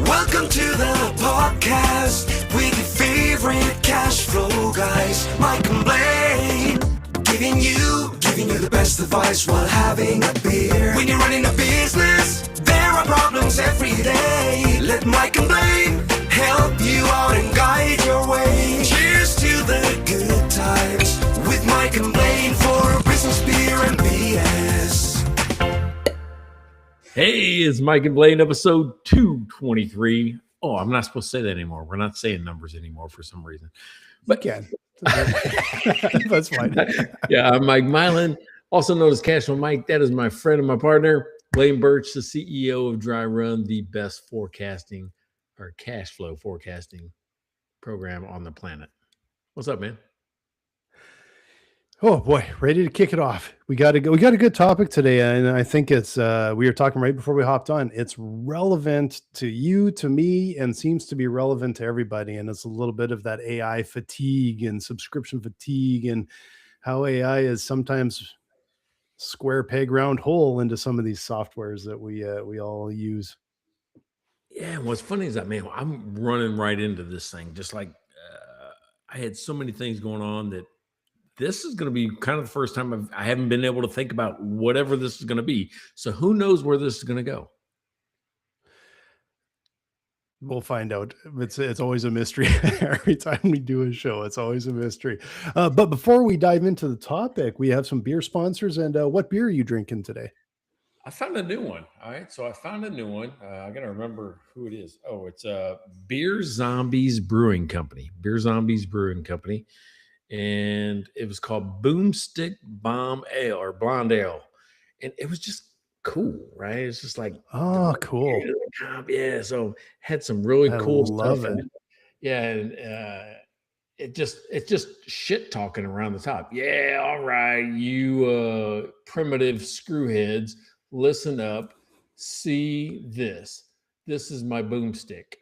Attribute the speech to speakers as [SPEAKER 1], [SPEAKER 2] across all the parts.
[SPEAKER 1] Welcome to the podcast with your favorite cash flow guys, Mike and Blaine, giving you the best advice while having a beer. When you're running a business, there are problems every day. Let Mike and Blaine help you out and guide your way. Cheers to the good times with Mike and Blaine for business, beer, and BS.
[SPEAKER 2] Hey, it's Mike and Blaine, episode 223. Oh, I'm not supposed to say that anymore. We're not saying numbers anymore for some reason.
[SPEAKER 3] But can. That's fine.
[SPEAKER 2] Yeah, I'm Mike Milan, also known as Cashflow Mike. That is my friend and my partner, Blaine Birch, the CEO of Dry Run, the best forecasting or cash flow forecasting program on the planet. What's up, man?
[SPEAKER 3] Oh boy, ready to kick it off. We got a good topic today, and I think it's we were talking right before we hopped on. It's relevant to you, to me, and seems to be relevant to everybody. And it's a little bit of that AI fatigue and subscription fatigue, and how AI is sometimes square peg round hole into some of these softwares that we all use.
[SPEAKER 2] Yeah, and what's funny is that, man, I'm running right into this thing. Just like I had so many things going on that this is going to be kind of the first time I haven't been able to think about whatever this is going to be. So who knows where this is going to go?
[SPEAKER 3] We'll find out. It's always a mystery. Every time we do a show, it's always a mystery. But before we dive into the topic, we have some beer sponsors. And what beer are you drinking today?
[SPEAKER 2] I found a new one. All right. So I found a new one. I got to remember who it is. Oh, it's Beer Zombies Brewing Company. Beer Zombies Brewing Company. And it was called Boomstick Bomb Ale or Blonde Ale. And it was just cool, right? It's just like,
[SPEAKER 3] oh, cool.
[SPEAKER 2] Yeah. So had some really cool stuff in it. Yeah. And it's just shit talking around the top. Yeah. All right. You primitive screwheads, listen up. See this. This is my boomstick.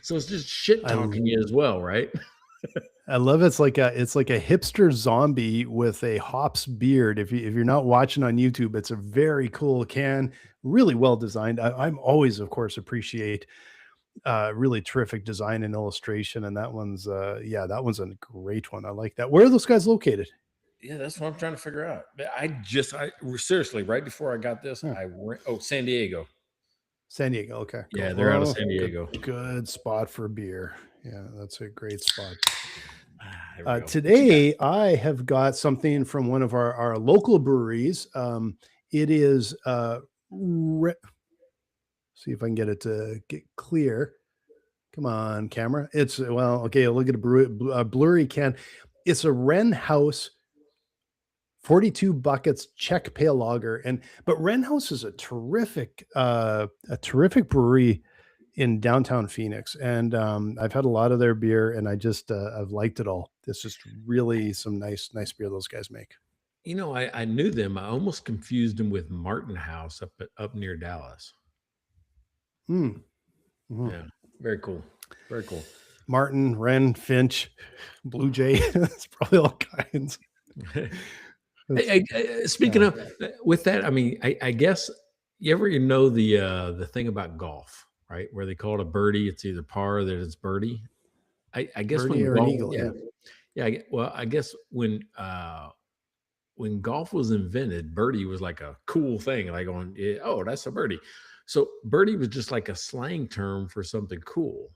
[SPEAKER 2] So it's just shit talking you as well, right?
[SPEAKER 3] I love it's like a hipster zombie with a hops beard. If you're not watching on YouTube, it's a very cool can, really well designed. I'm always, of course, appreciate really terrific design and illustration. And that one's that one's a great one. I like that. Where are those guys located?
[SPEAKER 2] Yeah, that's what I'm trying to figure out. I seriously, right before I got this, San Diego.
[SPEAKER 3] San Diego. Okay.
[SPEAKER 2] Cool. Yeah, they're out of San Diego.
[SPEAKER 3] Good spot for beer. Yeah, that's a great spot. Today, I have got something from one of our local breweries. It is, see if I can get it to get clear. Come on, camera. It's, well, okay, look at a blurry can. It's a Wren House 42 buckets Czech pale lager. But Wren House is a terrific brewery in downtown Phoenix. And I've had a lot of their beer, and I just I've liked it all. It's just really some nice beer those guys make.
[SPEAKER 2] You know, I knew them. I almost confused them with Martin House up near Dallas.
[SPEAKER 3] Mm-hmm.
[SPEAKER 2] Yeah, very cool. Very cool.
[SPEAKER 3] Martin, Wren, Finch, Blue Jay. It's probably all kinds.
[SPEAKER 2] Hey, speaking of with that, I mean, I guess you ever know the thing about golf, right? Where they call it a birdie, it's either par or that it's birdie. I guess
[SPEAKER 3] birdie or an eagle,
[SPEAKER 2] yeah. Well, I guess when golf was invented, birdie was like a cool thing, like going, oh, that's a birdie. So birdie was just like a slang term for something cool.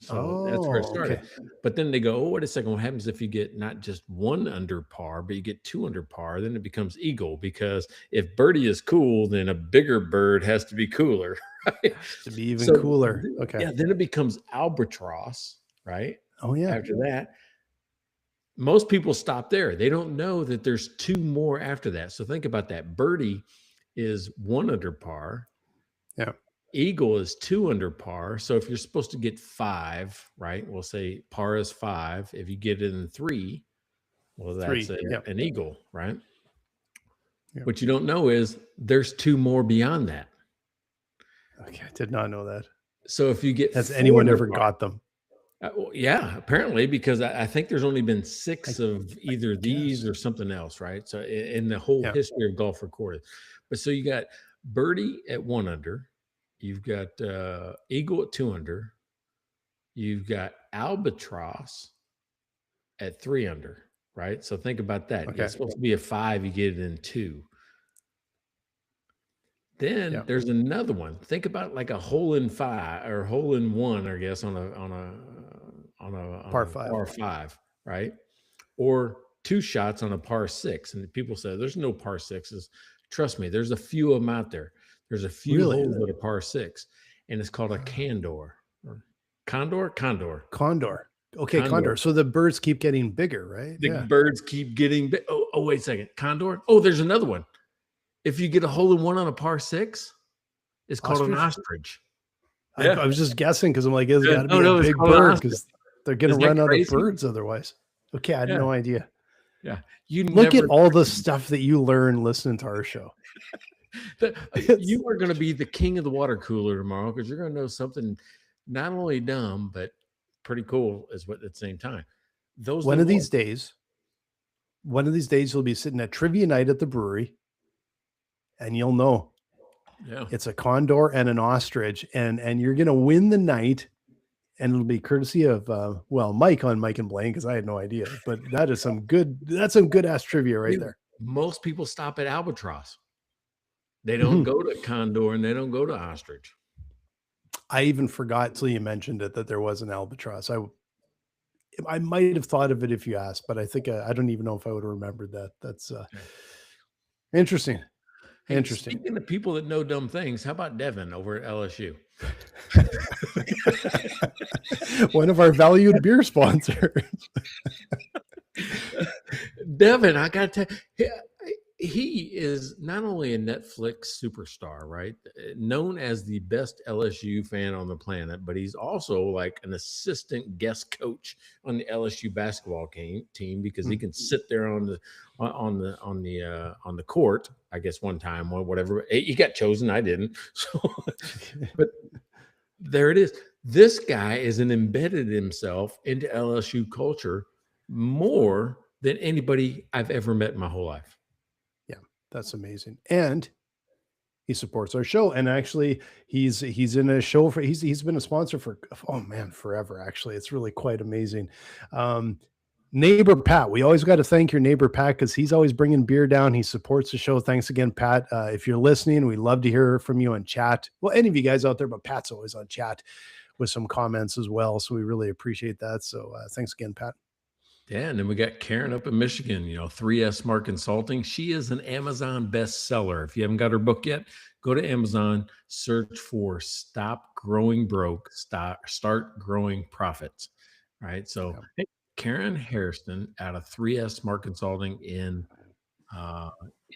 [SPEAKER 2] So that's where it started. Okay. But then they go, oh, wait a second. What happens if you get not just one under par, but you get two under par? Then it becomes eagle, because if birdie is cool, then a bigger bird has to be cooler. Right?
[SPEAKER 3] To be even cooler. Okay.
[SPEAKER 2] Yeah. Then it becomes albatross, right?
[SPEAKER 3] Oh, yeah.
[SPEAKER 2] After that, most people stop there. They don't know that there's two more after that. So think about that. Birdie is one under par.
[SPEAKER 3] Yeah.
[SPEAKER 2] Eagle is two under par. So if you're supposed to get five, right? We'll say par is 5. If you get it in 3, well, that's an eagle, right? Yep. What you don't know is there's 2 more beyond that.
[SPEAKER 3] Okay, I did not know that.
[SPEAKER 2] So if you get,
[SPEAKER 3] has anyone ever got them?
[SPEAKER 2] Well, yeah, apparently, because I think there's only been 6 of either these or something else, right? So in the whole history of golf recorded. But so you got birdie at 1 under, You've got eagle at 2 under. You've got albatross at 3 under, right? So think about that.
[SPEAKER 3] Okay.
[SPEAKER 2] It's supposed to be a 5, you get it in 2. Then there's another one. Think about like a hole in 5 or hole in 1, I guess, on a
[SPEAKER 3] Par 5.
[SPEAKER 2] par 5, right? Or 2 shots on a par 6. And people say there's no par 6s. Trust me, there's a few of them out there. There's a few holes at a par 6, and it's called a condor. Condor.
[SPEAKER 3] Okay, condor. So the birds keep getting bigger, right?
[SPEAKER 2] The birds keep getting big. Oh, wait a second. Condor. Oh, there's another one. If you get a hole in 1 on a par 6, it's called an ostrich.
[SPEAKER 3] I was just guessing because I'm like, it's got to be a big bird because they're going to run out of birds otherwise. Okay, I had no idea.
[SPEAKER 2] Yeah.
[SPEAKER 3] Look at all the stuff that you learn listening to our show.
[SPEAKER 2] You are going to be the king of the water cooler tomorrow because you're going to know something not only dumb, but pretty cool at the same time. One of these days, you'll be sitting at trivia night at the brewery and you'll know it's a condor and an ostrich and you're going to win the night. And it'll be courtesy of, Mike on Mike and Blaine, because I had no idea. But that's some good ass trivia right there. Most people stop at albatross. They don't go to condor and they don't go to ostrich.
[SPEAKER 3] I even forgot till you mentioned it that there was an albatross. I might have thought of it if you asked, but I think I don't even know if I would have remembered that. That's interesting.
[SPEAKER 2] Hey,
[SPEAKER 3] interesting.
[SPEAKER 2] Speaking of people that know dumb things, how about Devin over at LSU?
[SPEAKER 3] One of our valued beer sponsors.
[SPEAKER 2] Devin, I got to tell you, he is not only a Netflix superstar, right? Known as the best LSU fan on the planet, but he's also like an assistant guest coach on the LSU basketball team because he can sit there on the court. I guess one time or whatever. He got chosen, I didn't. So, but there it is. This guy is embedded himself into LSU culture more than anybody I've ever met in my whole life.
[SPEAKER 3] That's amazing. And he supports our show. And actually he's in a show he's been a sponsor for, forever. Actually, it's really quite amazing. Neighbor Pat, we always got to thank your neighbor Pat because he's always bringing beer down. He supports the show. Thanks again, Pat. If you're listening, we'd love to hear from you on chat. Well, any of you guys out there, but Pat's always on chat with some comments as well. So we really appreciate that. So thanks again, Pat.
[SPEAKER 2] Yeah, and then we got Karen up in Michigan, 3S Smart Consulting. She is an Amazon bestseller. If you haven't got her book yet, go to Amazon, search for Stop Growing Broke, Start Growing Profits. Right. So hey, Karen Hairston out of 3S Smart Consulting in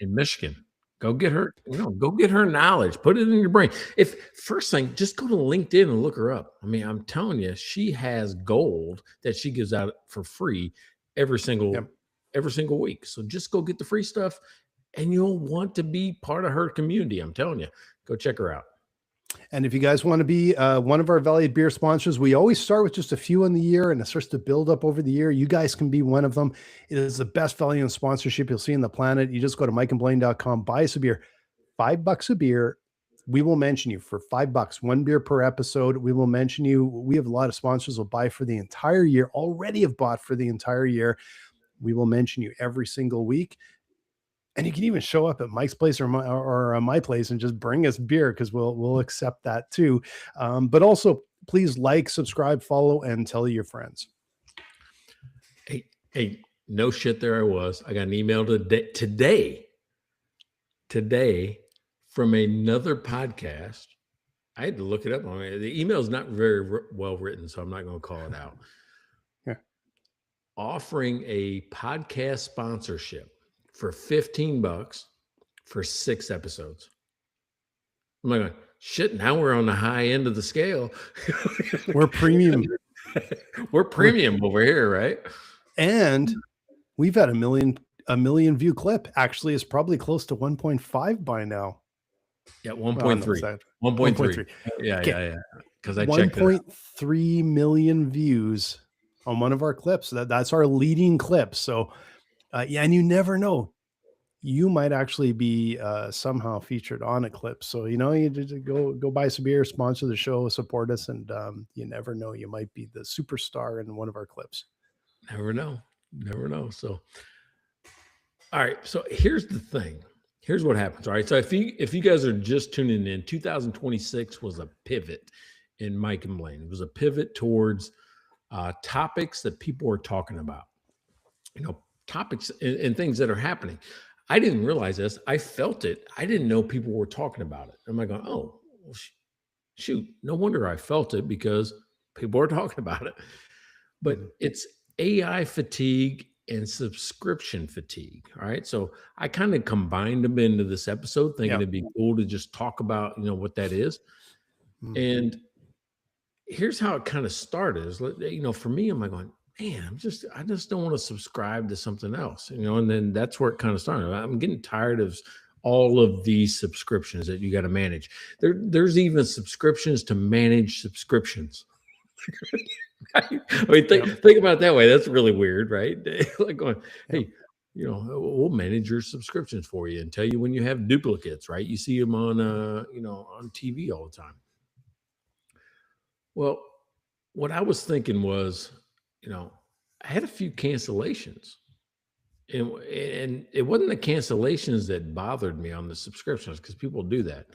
[SPEAKER 2] Michigan. Go get her, go get her knowledge, put it in your brain. First thing, just go to LinkedIn and look her up. I mean, I'm telling you, she has gold that she gives out for free every single week. So just go get the free stuff and you'll want to be part of her community. I'm telling you, go check her out.
[SPEAKER 3] And if you guys want to be one of our valued beer sponsors, we always start with just a few in the year and it starts to build up over the year. You guys can be one of them. It is the best value in sponsorship you'll see on the planet. You just go to mikeandblaine.com, buy us a beer, $5 a beer. We will mention you for $5, 1 beer per episode. We will mention you. We have a lot of sponsors will buy for the entire year, already have bought for the entire year. We will mention you every single week. And you can even show up at Mike's place or my place and just bring us beer because we'll accept that too. But also, please like, subscribe, follow, and tell your friends.
[SPEAKER 2] Hey, no shit. There I was. I got an email today from another podcast. I had to look it up. I mean, the email is not very well written, so I'm not going to call it out.
[SPEAKER 3] Yeah.
[SPEAKER 2] Offering a podcast sponsorship for $15 for 6 episodes. I'm like, shit, now we're on the high end of the scale.
[SPEAKER 3] We're premium.
[SPEAKER 2] We're premium over here, right?
[SPEAKER 3] And we've had a million view clip. Actually, it's probably close to 1.5 by now.
[SPEAKER 2] Yeah, 1.3. 1.3. Yeah. Because I checked
[SPEAKER 3] 1.3 million views on one of our clips. That's our leading clip. So, and you never know. you might actually be somehow featured on a clip. So, you just go buy some beer, sponsor the show, support us, and you never know, you might be the superstar in one of our clips.
[SPEAKER 2] Never know. Never know. So, all right. So here's the thing. Here's what happens. All right. So if you guys are just tuning in, 2026 was a pivot in Mike and Blaine. It was a pivot towards topics that people are talking about. Topics and things that are happening. I didn't realize this. I felt it. I didn't know people were talking about it. I'm like, oh, well, shoot. No wonder I felt it, because people are talking about it. But it's AI fatigue and subscription fatigue. All right. So I kind of combined them into this episode, thinking it'd be cool to just talk about, what that is. And here's how it kind of started. Is, for me, I'm like going, man, I just don't want to subscribe to something else, and then that's where it kind of started. I'm getting tired of all of these subscriptions that you got to manage. There's even subscriptions to manage subscriptions. I mean, think about it that way. That's really weird, right? Like going, hey, we'll manage your subscriptions for you and tell you when you have duplicates, right? You see them on, on TV all the time. Well, what I was thinking was, I had a few cancellations, and it wasn't the cancellations that bothered me on the subscriptions, because people do that.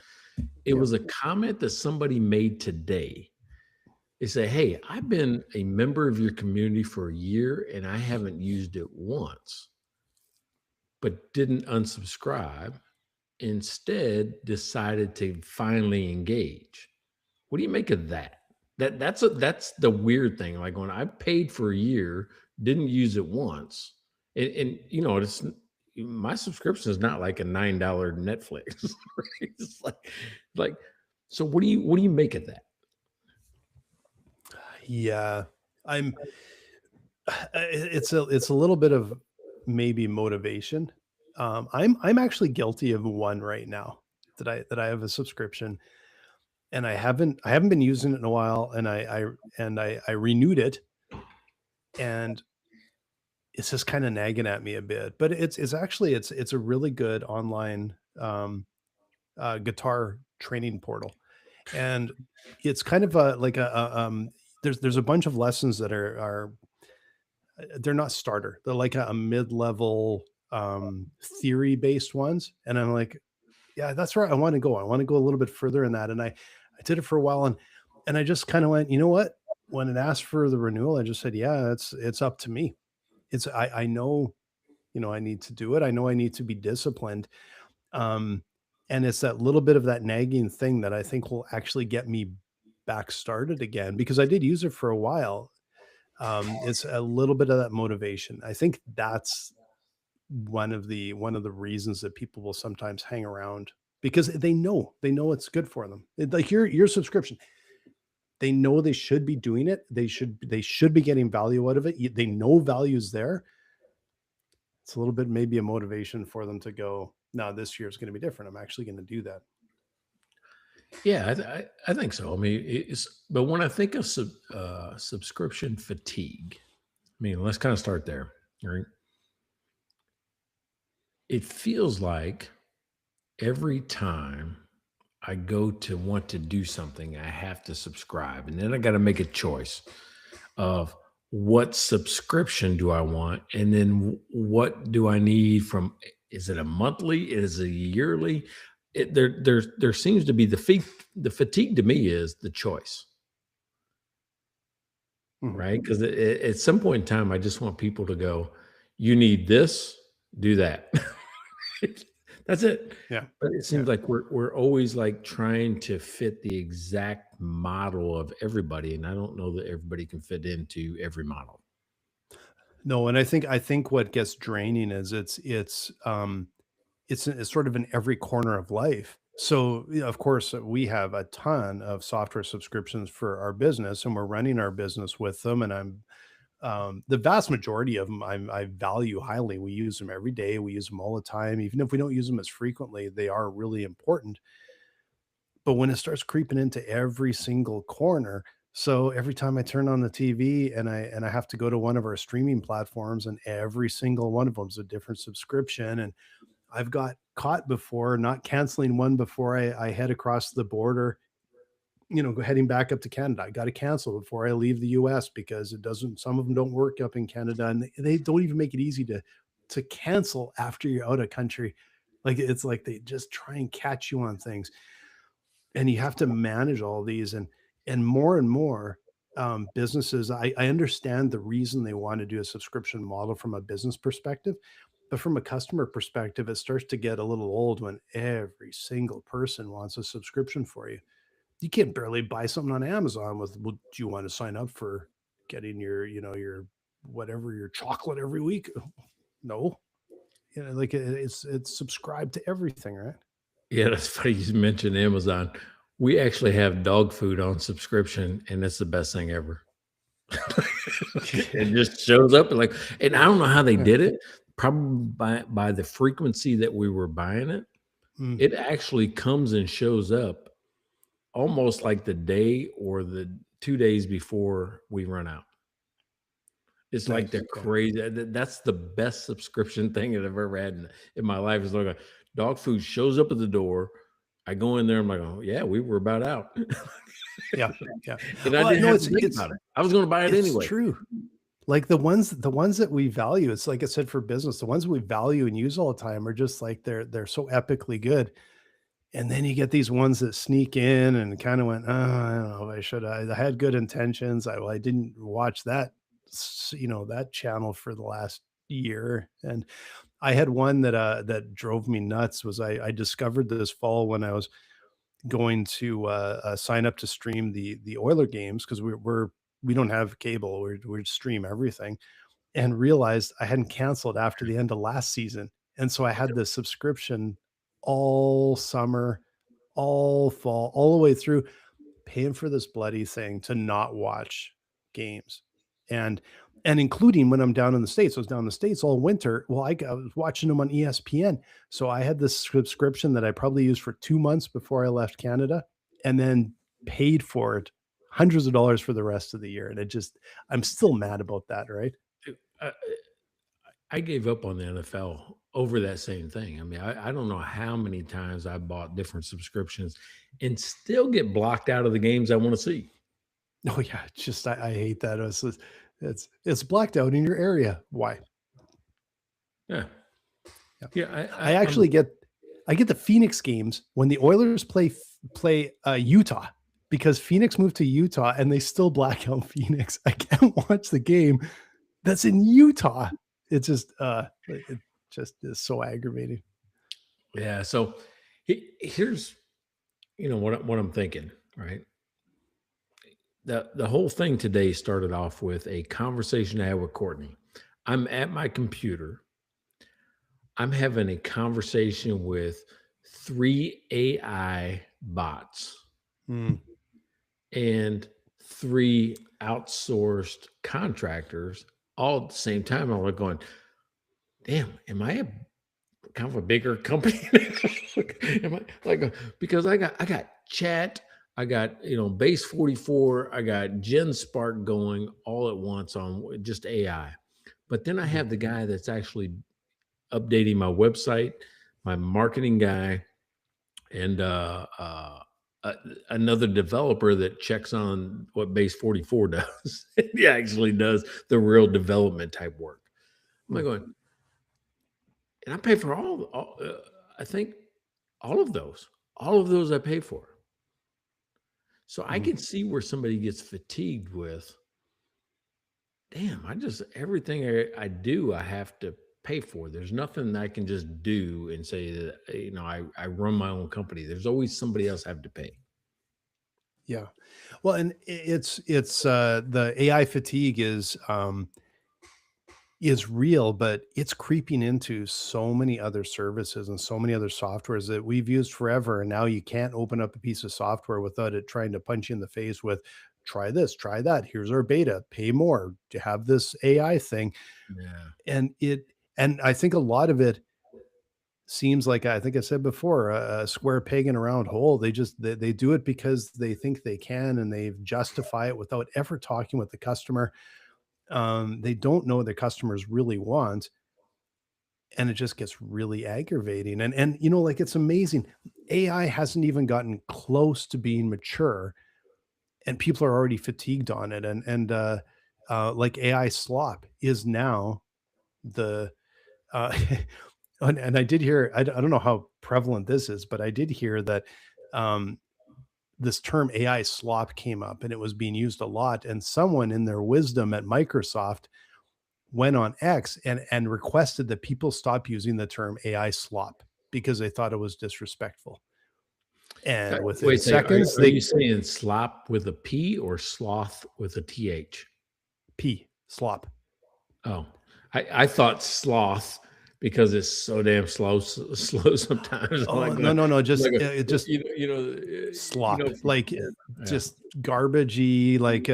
[SPEAKER 2] It was a comment that somebody made today. They say, hey, I've been a member of your community for a year and I haven't used it once, but didn't unsubscribe. Instead, decided to finally engage. What do you make of that? That's the weird thing. Like, when I paid for a year, didn't use it once, and it's my subscription is not like a $9 Netflix. Right? It's like, so what do you make of that?
[SPEAKER 3] Yeah, it's a little bit of maybe motivation. I'm actually guilty of one right now that I have a subscription, and I haven't been using it in a while, and I renewed it, and it's just kind of nagging at me a bit. But it's actually it's a really good online guitar training portal, and it's kind of there's a bunch of lessons that are they're not starter. They're like a mid-level theory based ones, and I'm like, yeah, that's right. I want to go. I want to go a little bit further in that. And I did it for a while, and I just kind of went, you know what? When it asked for the renewal, I just said, yeah, it's up to me. I know, I need to do it. I know I need to be disciplined. Um, and it's that little bit of that nagging thing that I think will actually get me back started again, because I did use it for a while. It's a little bit of that motivation. I think that's one of the reasons that people will sometimes hang around, because they know it's good for them. Like your subscription, they know they should be doing it. They should be getting value out of it. They know value's there. It's a little bit maybe a motivation for them to go, no, this year is going to be different. I'm actually going to do that.
[SPEAKER 2] Yeah, I think so. I mean, but when I think of subscription fatigue, I mean, let's kind of start there, right? It feels like every time I go to want to do something, I have to subscribe. And then I got to make a choice of what subscription do I want? And then what do I need from, is it a monthly? Is it a yearly? There seems to be the fatigue to me is the choice. Right? Because at some point in time, I just want people to go, you need this, do that. That's it.
[SPEAKER 3] Yeah.
[SPEAKER 2] But it seems like we're always like trying to fit the exact model of everybody. And I don't know that everybody can fit into every model.
[SPEAKER 3] No, and I think what gets draining is it's sort of in every corner of life. So, of course, we have a ton of software subscriptions for our business, and we're running our business with them. And I'm the vast majority of them I value highly. We use them every day. We use them all the time. Even if we don't use them as frequently, they are really important. But when it starts creeping into every single corner, so every time I turn on the TV and I have to go to one of our streaming platforms, and every single one of them is a different subscription, and I've got caught before not canceling one before I head across the border, heading back up to Canada. I got to cancel before I leave the US because some of them don't work up in Canada, and they don't even make it easy to cancel after you're out of country. Like it's like they just try and catch you on things, and you have to manage all these, and more businesses. I understand the reason they want to do a subscription model from a business perspective, but from a customer perspective, it starts to get a little old when every single person wants a subscription for you. You can barely buy something on Amazon with, well, do you want to sign up for getting your whatever, your chocolate every week? No. Like it's subscribed to everything, right?
[SPEAKER 2] Yeah, that's funny you mentioned Amazon. We actually have dog food on subscription, and it's the best thing ever. It just shows up and I don't know how they did it. Probably by the frequency that we were buying it,
[SPEAKER 3] Mm,
[SPEAKER 2] it actually comes and shows up almost like the day or the 2 days before we run out. It's like
[SPEAKER 3] nice.
[SPEAKER 2] the
[SPEAKER 3] Yeah.
[SPEAKER 2] crazy that's the best subscription thing that I've ever had in my life is like dog food shows up at the door. I go in there, I'm like, "Oh, yeah, we were about out."
[SPEAKER 3] Yeah. Yeah.
[SPEAKER 2] And I
[SPEAKER 3] Well,
[SPEAKER 2] didn't
[SPEAKER 3] no,
[SPEAKER 2] have to think about it. I was gonna buy it
[SPEAKER 3] it's
[SPEAKER 2] anyway.
[SPEAKER 3] true. Like the ones that we value, it's like I said for business, the ones we value and use all the time are just like they're so epically good. And then you get these ones that sneak in and kind of went, oh, I don't know, I had good intentions. I didn't watch that channel for the last year. And I had one that drove me nuts. Was I discovered this fall when I was going to sign up to stream the Oiler games, because we don't have cable. We stream everything, and realized I hadn't canceled after the end of last season. And so I had the subscription all summer, all fall, all the way through, paying for this bloody thing to not watch games. And including when I'm down in the States. I was down in the States all winter. Well, I was watching them on ESPN. So I had this subscription that I probably used for 2 months before I left Canada, and then paid for it hundreds of dollars for the rest of the year. And I'm still mad about that, right?
[SPEAKER 2] I I gave up on the NFL over that same thing. I mean, I don't know how many times I bought different subscriptions and still get blocked out of the games I want to see.
[SPEAKER 3] Oh yeah, it's just I hate that. It's blacked out in your area. Why?
[SPEAKER 2] Yeah.
[SPEAKER 3] Yeah.
[SPEAKER 2] Yeah.
[SPEAKER 3] I actually get the Phoenix games when the Oilers play Utah, because Phoenix moved to Utah and they still black out Phoenix. I can't watch the game that's in Utah. It just is so aggravating.
[SPEAKER 2] Yeah. So here's, what I'm thinking, right? The whole thing today started off with a conversation I had with Courtney. I'm at my computer. I'm having a conversation with 3 AI bots
[SPEAKER 3] Mm.
[SPEAKER 2] and 3 outsourced contractors all at the same time. I'm like going, damn, am I a kind of a bigger company? Am I because I got chat, I got base 44, I got Gen Spark going all at once on just AI. But then I
[SPEAKER 3] Mhm.
[SPEAKER 2] have the guy that's actually updating my website, my marketing guy, and another developer that checks on what base 44 does. He actually does the real development type work. I'm like
[SPEAKER 3] Mm.
[SPEAKER 2] going, and I pay for I think all of those I pay for. So I
[SPEAKER 3] Mhm.
[SPEAKER 2] can see where somebody gets fatigued with, damn, everything I do, I have to pay for. There's nothing I can just do and say that, I run my own company. There's always somebody else I have to pay.
[SPEAKER 3] Yeah. Well, and it's the AI fatigue is real, but it's creeping into so many other services and so many other softwares that we've used forever. And now you can't open up a piece of software without it trying to punch you in the face with, try this, try that. Here's our beta, pay more to have this AI thing.
[SPEAKER 2] Yeah.
[SPEAKER 3] And I think a lot of it seems like, I think I said before, a square peg in a round hole. They do it because they think they can, and they justify it without ever talking with the customer. They don't know what the customers really want. and it just gets really aggravating. And you know, like, it's amazing. AI hasn't even gotten close to being mature, and people are already fatigued on it. And like, AI slop is now the uh, and I did hear, I don't know how prevalent this is, but I did hear that um, this term AI slop came up and it was being used a lot. And someone in their wisdom at Microsoft went on X and requested that people stop using the term AI slop because they thought it was disrespectful. And
[SPEAKER 2] Wait
[SPEAKER 3] within
[SPEAKER 2] a second.
[SPEAKER 3] seconds,
[SPEAKER 2] Are you
[SPEAKER 3] they
[SPEAKER 2] saying slop with a P or sloth with a TH?
[SPEAKER 3] slop.
[SPEAKER 2] Oh, I thought sloth because it's so damn slow sometimes. I'm
[SPEAKER 3] Oh,
[SPEAKER 2] like,
[SPEAKER 3] no, no, no,
[SPEAKER 2] like
[SPEAKER 3] just
[SPEAKER 2] a,
[SPEAKER 3] it just
[SPEAKER 2] you
[SPEAKER 3] slop,
[SPEAKER 2] know,
[SPEAKER 3] like,
[SPEAKER 2] yeah.
[SPEAKER 3] just garbagey, like,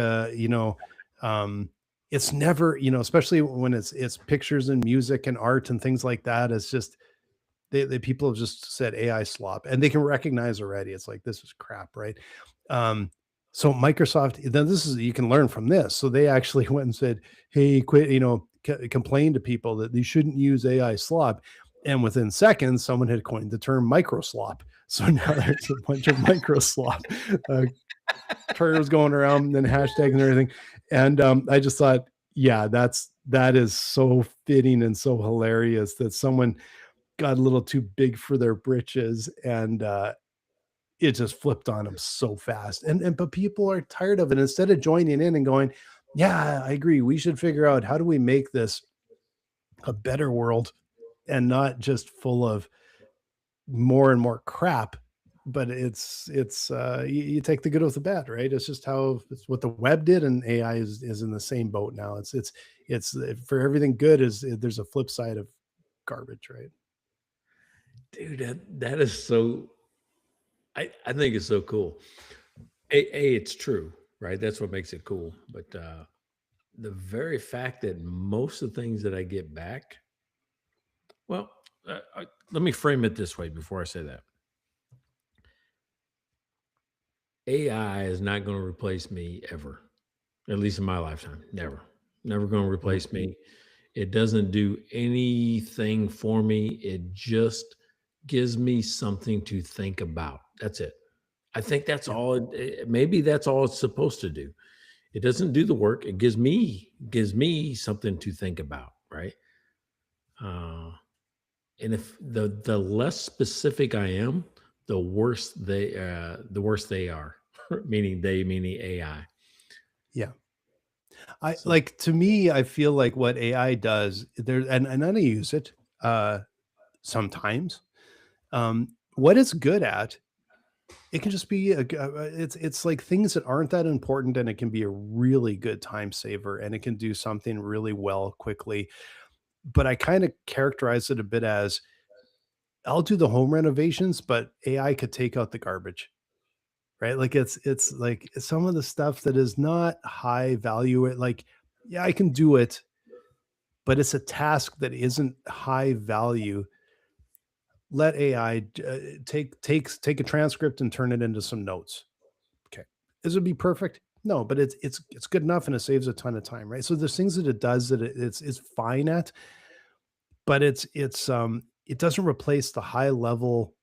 [SPEAKER 3] um, it's never, especially when it's pictures and music and art and things like that. It's just they people have just said AI slop, and they can recognize already. It's like, this is crap, right? Um, so Microsoft, then this is, you can learn from this. So they actually went and said, "Hey, quit," complain to people that they shouldn't use AI slop. And within seconds, someone had coined the term micro slop. So now there's a bunch of micro slop prayers going around and hashtags and everything. And I just thought, yeah, that is so fitting and so hilarious that someone got a little too big for their britches, and it just flipped on them so fast. And but people are tired of it. Instead of joining in and going, yeah, I agree, we should figure out how do we make this a better world and not just full of more and more crap. But you take the good with the bad, right? It's just how it's what the web did, and AI is in the same boat now. It's for everything good is there's a flip side of garbage, right?
[SPEAKER 2] Dude, that is so. I think it's so cool. It's true, right? That's what makes it cool. But the very fact that most of the things that I get back, well, let me frame it this way before I say that. AI is not going to replace me ever, at least in my lifetime. Never. Never going to
[SPEAKER 3] Mhm.
[SPEAKER 2] replace me. It doesn't do anything for me. It just gives me something to think about. That's it. I think that's
[SPEAKER 3] Yeah.
[SPEAKER 2] all. Maybe that's all it's supposed to do. It doesn't do the work. It gives me something to think about, right? Uh, and if the less specific I am, the worse they are, meaning AI.
[SPEAKER 3] Yeah. I
[SPEAKER 2] So
[SPEAKER 3] like, to me, I feel like what AI does there, and I use it uh sometimes. What it's good at, it can just be it's like things that aren't that important, and it can be a really good time saver, and it can do something really well quickly. But I kind of characterize it a bit as, I'll do the home renovations, but AI could take out the garbage. Right? Like, it's like some of the stuff that is not high value, like, yeah, I can do it, but it's a task that isn't high value. Let AI take a transcript and turn it into some notes. Okay. Is it be perfect? No, but it's good enough, and it saves a ton of time, right? So there's things that it does that it's fine at, but it doesn't replace the high level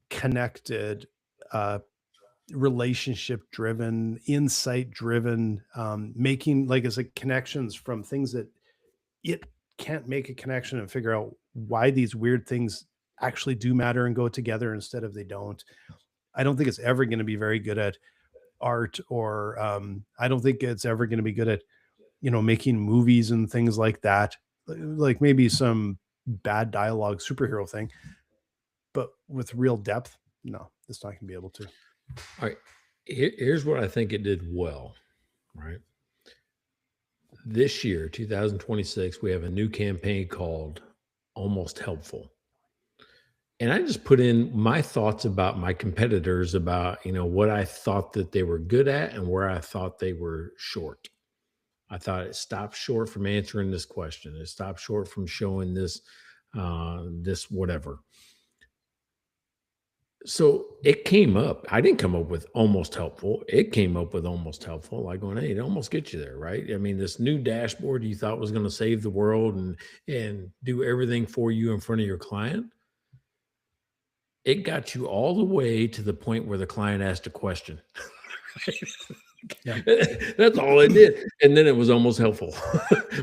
[SPEAKER 3] connected, uh relationship driven, insight driven, making, like I said, connections from things that it can't make a connection and figure out why these weird things actually do matter and go together instead of they don't. I don't think it's ever going to be very good at art, or I don't think it's ever going to be good at, making movies and things like that. Like, maybe some bad dialogue superhero thing, but with real depth, no, it's not going to be able to.
[SPEAKER 2] all right, here's what I think it did well, right? This year, 2026, we have a new campaign called Almost Helpful. And I just put in my thoughts about my competitors, about, what I thought that they were good at and where I thought they were short. I thought it stopped short from answering this question. It stopped short from showing this whatever. So it came up. I didn't come up with almost helpful. It came up with almost helpful, like going, hey, it almost gets you there, right? I mean, this new dashboard you thought was going to save the world and do everything for you in front of your client, it got you all the way to the point where the client asked a question.
[SPEAKER 3] Yeah.
[SPEAKER 2] That's all it did. And then it was almost helpful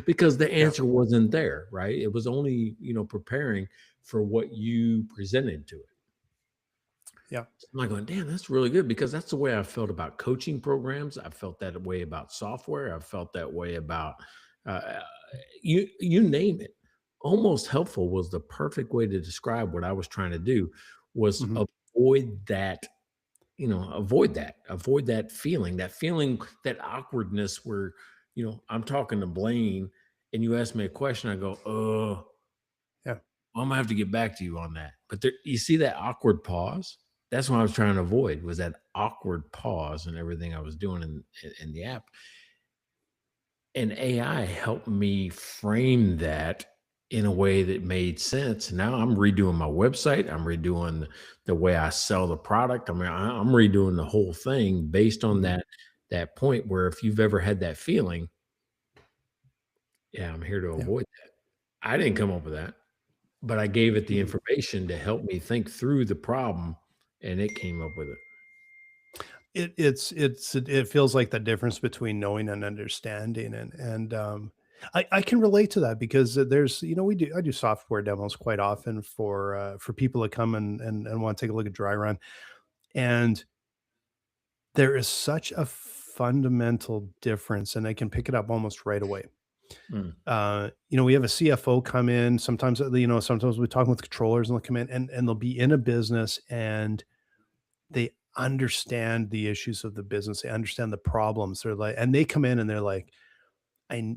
[SPEAKER 2] because the answer wasn't there, right? It was only, preparing for what you presented to it.
[SPEAKER 3] Yeah.
[SPEAKER 2] I'm like going, damn, that's really good because that's the way I felt about coaching programs. I felt that way about software. I felt that way about uh, you name it. Almost helpful was the perfect way to describe what I was trying to do was
[SPEAKER 3] Mhm.
[SPEAKER 2] avoid that, avoid that feeling, that awkwardness where, I'm talking to Blaine and you ask me a question, I go,
[SPEAKER 3] Yeah.
[SPEAKER 2] I'm gonna have to get back to you on that. But there, you see that awkward pause? That's what I was trying to avoid was that awkward pause and everything I was doing in the app. And AI helped me frame that in a way that made sense. Now I'm redoing my website. I'm redoing the way I sell the product. I mean, I'm redoing the whole thing based on
[SPEAKER 3] Mhm.
[SPEAKER 2] that point where if you've ever had that feeling, yeah, I'm here to
[SPEAKER 3] Yeah.
[SPEAKER 2] avoid that. I didn't come up with that. But I gave it the
[SPEAKER 3] Mhm.
[SPEAKER 2] information to help me think through the problem, and it came up with it.
[SPEAKER 3] It feels like the difference between knowing and understanding, and I can relate to that because there's I do software demos quite often for people that come and want to take a look at dry run, and there is such a fundamental difference, and I can pick it up almost right away.
[SPEAKER 2] Mm,
[SPEAKER 3] We have a CFO come in. Sometimes, sometimes we're talking with controllers and they'll come in and they'll be in a business and they understand the issues of the business. They understand the problems. They're like, and they come in and they're like,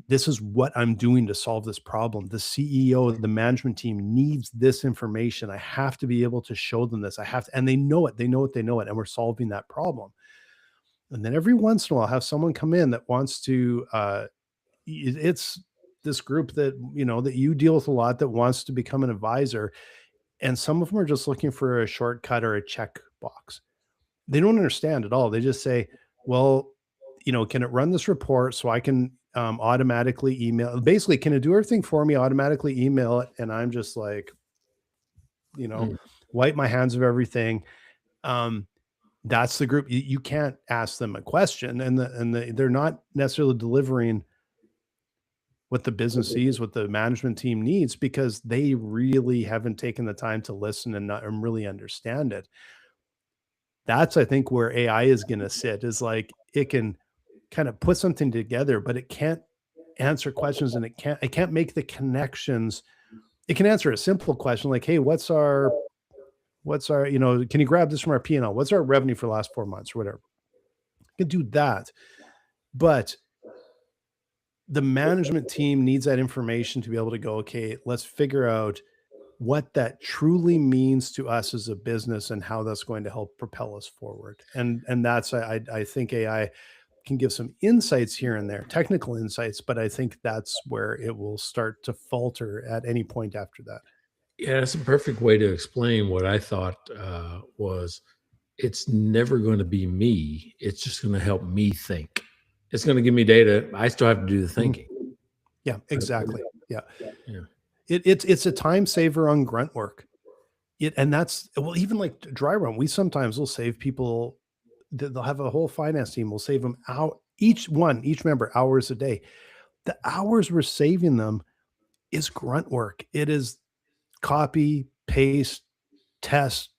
[SPEAKER 3] this is what I'm doing to solve this problem. The CEO, the management team needs this information. I have to be able to show them this. I have to, and they know it. They know it. They know it. And we're solving that problem. And then every once in a while, have someone come in that wants to, it's this group that that you deal with a lot that wants to become an advisor, and some of them are just looking for a shortcut or a checkbox. They don't understand at all. They just say, well, can it run this report so I can automatically email, basically, can it do everything for me, automatically email it? And I'm just like, you know
[SPEAKER 2] mm.
[SPEAKER 3] wipe my hands of everything. um that's the group. You can't ask them a question, they're not necessarily delivering what the business sees, what the management team needs, because they really haven't taken the time to listen and really understand it. That's, I think, where AI is going to sit, is like it can kind of put something together, but it can't answer questions, and it can't make the connections. It can answer a simple question like, hey, what's our, can you grab this from our P&L? What's our revenue for the last 4 months or whatever? It can do that. But the management team needs that information to be able to go, okay, let's figure out what that truly means to us as a business and how that's going to help propel us forward. And that's, I think AI can give some insights here and there, technical insights, but I think that's where it will start to falter at any point after that.
[SPEAKER 2] Yeah, that's a perfect way to explain what I thought was it's never going to be me. It's just going to help me think. It's going to give me data. I still have to do the
[SPEAKER 3] Mhm.
[SPEAKER 2] thinking.
[SPEAKER 3] Yeah,
[SPEAKER 2] But,
[SPEAKER 3] exactly. Yeah.
[SPEAKER 2] yeah.
[SPEAKER 3] It's a time saver on grunt work. And that's, well, even like dry run, we sometimes will save people. They'll have a whole finance team. We'll save them out, each member, hours a day. The hours we're saving them is grunt work. It is copy, paste, test,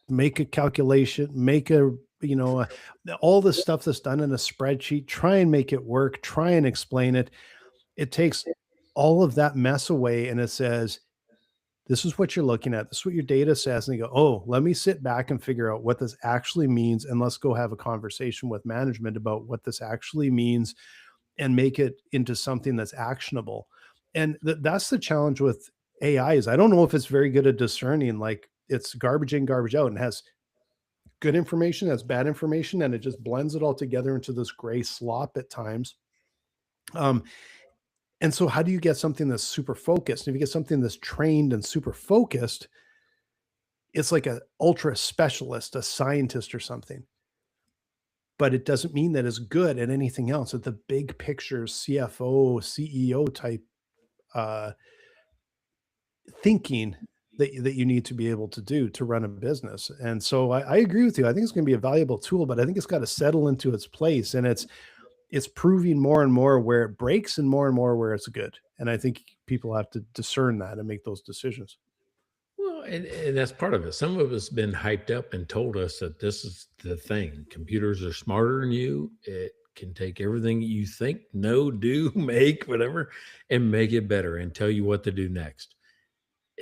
[SPEAKER 3] make a calculation, make a, all the stuff that's done in a spreadsheet, try and make it work, try and explain it. It takes all of that mess away and it says, this is what you're looking at. This is what your data says. And you go, oh, let me sit back and figure out what this actually means. And let's go have a conversation with management about what this actually means and make it into something that's actionable. And that's the challenge with AI is I don't know if it's very good at discerning, like it's garbage in, garbage out, and has good information, has bad information, and it just blends it all together into this gray slop at times. Um, and so how do you get something that's super focused? If you get something that's trained and super focused, it's like a ultra specialist, a scientist or something. But it doesn't mean that it's good at anything else. At the big picture CFO, CEO type uh, thinking that you need to be able to do to run a business. And so I agree with you. I think it's going to be a valuable tool, but I think it's got to settle into its place. And it's proving more and more where it breaks and more where it's good. And I think people have to discern that and make those decisions.
[SPEAKER 2] Well, and that's part of it. Some of us been hyped up and told us that this is the thing. Computers are smarter than you. It can take everything you think, know, do, make, whatever, and make it better and tell you what to do next.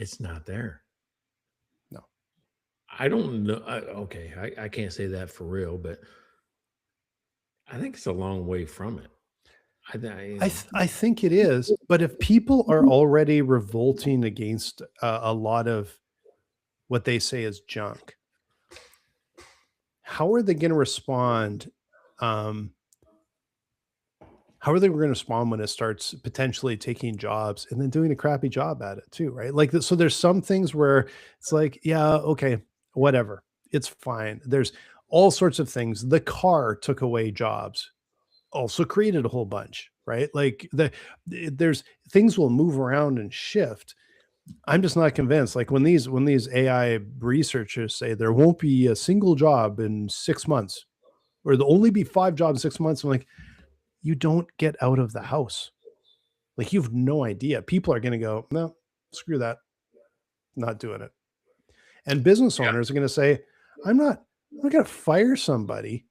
[SPEAKER 2] It's not there.
[SPEAKER 3] No.
[SPEAKER 2] I don't know. I can't say that for real, but I think it's a long way from it.
[SPEAKER 3] I think it is, but if people are already revolting against a lot of what they say is junk, how are they going to respond? How are they going to respond when it starts potentially taking jobs and then doing a crappy job at it too, right? Like, so there's some things where it's like, yeah, okay, whatever, it's fine. There's all sorts of things. The car took away jobs, also created a whole bunch, right? Like there's things will move around and shift. I'm just not convinced. Like when these AI researchers say there won't be a single job in 6 months, or there'll only be 5 jobs in 6 months, I'm like, you don't get out of the house. Like you have no idea. People are going to go, no, screw that, not doing it. And business owners are going to say, I'm not going to fire somebody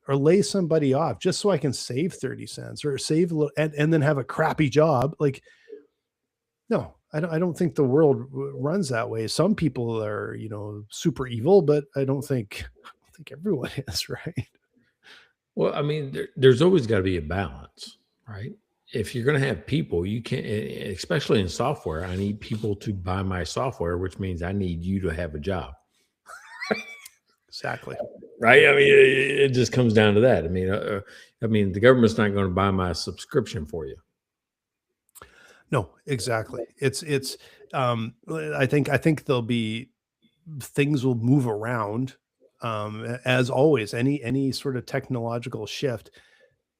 [SPEAKER 3] or lay somebody off just so I can save 30 cents or save a little and then have a crappy job. Like, no, I don't think the world runs that way. Some people are, super evil, but I don't think everyone is, right.
[SPEAKER 2] Well, I mean, there's always got to be a balance, right? If you're going to have people, you can't, especially in software, I need people to buy my software, which means I need you to have a job.
[SPEAKER 3] Exactly.
[SPEAKER 2] Right. I mean, it just comes down to that. I mean, the government's not going to buy my subscription for you.
[SPEAKER 3] No, exactly. I think there'll be things will move around. As always, any sort of technological shift,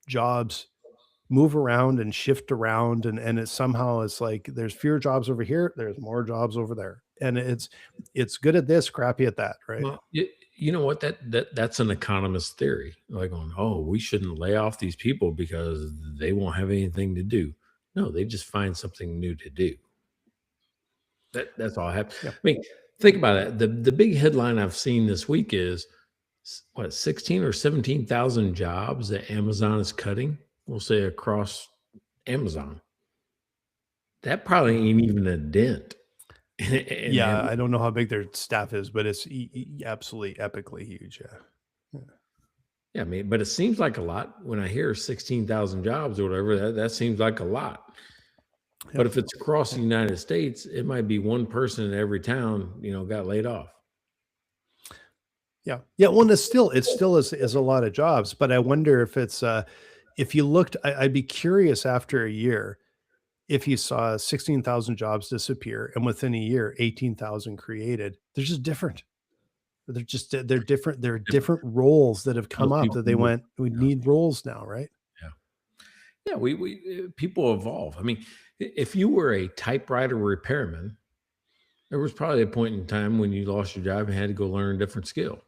[SPEAKER 3] jobs move around and shift around, and it's like there's fewer jobs over here, there's more jobs over there, and it's good at this, crappy at that, right?
[SPEAKER 2] Well, you know what? That's an economist theory. Like, oh, we shouldn't lay off these people because they won't have anything to do. No, they just find something new to do. That's all I have.
[SPEAKER 3] Yeah.
[SPEAKER 2] I mean, think about it. The big headline I've seen this week is what 16 or 17,000 jobs that Amazon is cutting. We'll say across Amazon. That probably ain't even a dent.
[SPEAKER 3] Yeah, I don't know how big their staff is, but it's absolutely epically huge.
[SPEAKER 2] Yeah, I mean, but it seems like a lot when I hear 16,000 jobs or whatever. That seems like a lot. But if it's across the United States, it might be one person in every town, got laid off.
[SPEAKER 3] Yeah. Well, it's still is a lot of jobs, but I wonder if it's if you looked, I'd be curious after a year if you saw 16,000 jobs disappear and within a year 18,000 created. They're just different. They're different. There are different roles that have come up that they went, we need roles now, right?
[SPEAKER 2] Yeah. We people evolve. I mean, if you were a typewriter repairman, there was probably a point in time when you lost your job and had to go learn a different skill.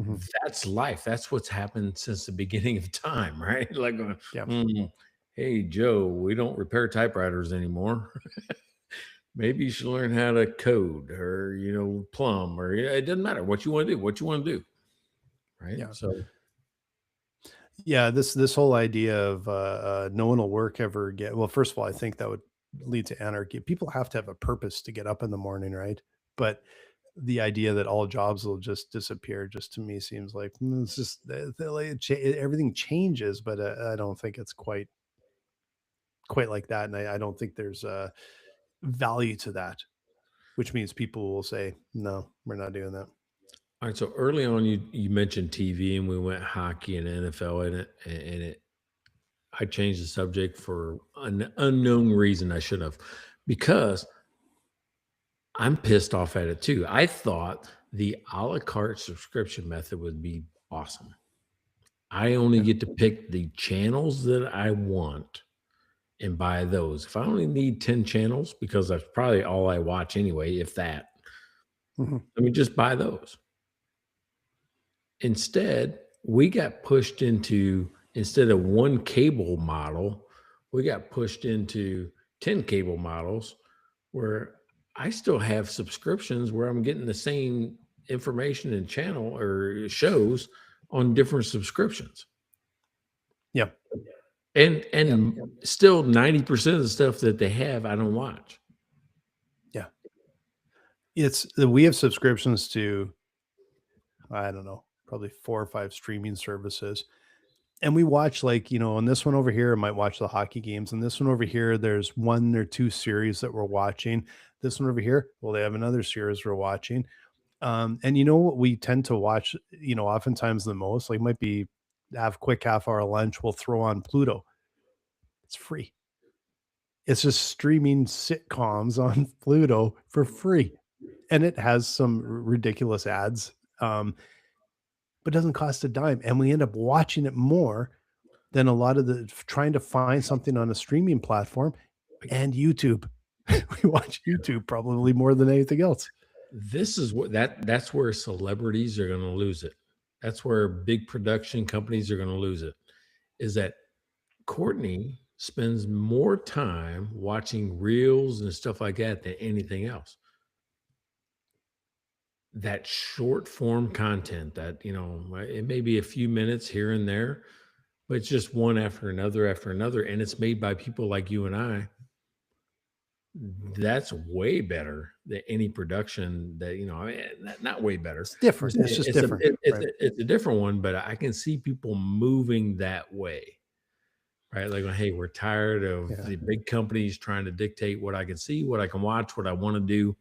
[SPEAKER 2] Mm-hmm. That's life. That's what's happened since the beginning of time, right? Like, hey, Joe, we don't repair typewriters anymore. Maybe you should learn how to code or, plumb, or it doesn't matter what you want to do. Right.
[SPEAKER 3] Yeah.
[SPEAKER 2] So,
[SPEAKER 3] yeah, this whole idea of no one will work ever again. Well, first of all, I think that would lead to anarchy. People have to have a purpose to get up in the morning, right? But the idea that all jobs will just disappear, just to me seems like it's just everything changes, but I don't think it's quite like that, and I don't think there's a value to that, which means people will say, no, we're not doing that.
[SPEAKER 2] All right. So early on, you mentioned TV, and we went hockey and NFL in it, and I changed the subject for an unknown reason. I should have, because I'm pissed off at it too. I thought the a la carte subscription method would be awesome. I only
[SPEAKER 3] Yeah.
[SPEAKER 2] get to pick the channels that I want and buy those. If I only need 10 channels, because that's probably all I watch anyway, if that,
[SPEAKER 3] Mhm.
[SPEAKER 2] let me just buy those. Instead, we got pushed into, instead of one cable model, we got pushed into 10 cable models where I still have subscriptions where I'm getting the same information and channel or shows on different subscriptions.
[SPEAKER 3] Yeah.
[SPEAKER 2] And
[SPEAKER 3] Yeah.
[SPEAKER 2] still 90% of the stuff that they have, I don't watch.
[SPEAKER 3] Yeah. We have subscriptions to, I don't know, probably 4 or 5 streaming services. And we watch, like, on this one over here, I might watch the hockey games. And this one over here, there's 1 or 2 series that we're watching. This one over here, well, they have another series we're watching. And you know what we tend to watch, oftentimes the most, like, might be have quick half-hour lunch, we'll throw on Pluto. It's free. It's just streaming sitcoms on Pluto for free. And it has some ridiculous ads, but doesn't cost a dime. And we end up watching it more than a lot of trying to find something on a streaming platform and YouTube. We watch YouTube probably more than anything else.
[SPEAKER 2] This is what that's where celebrities are going to lose it. That's where big production companies are going to lose it. Is that Courtney spends more time watching reels and stuff like that than anything else. That short form content that, it may be a few minutes here and there, but it's just one after another, and it's made by people like you and I. That's way better than any production that, I mean, not way better.
[SPEAKER 3] It's different. It's just different. Right?
[SPEAKER 2] It's a different one, but I can see people moving that way, right? Like, hey, we're tired of the big companies trying to dictate what I can see, what I can watch, what I want to do.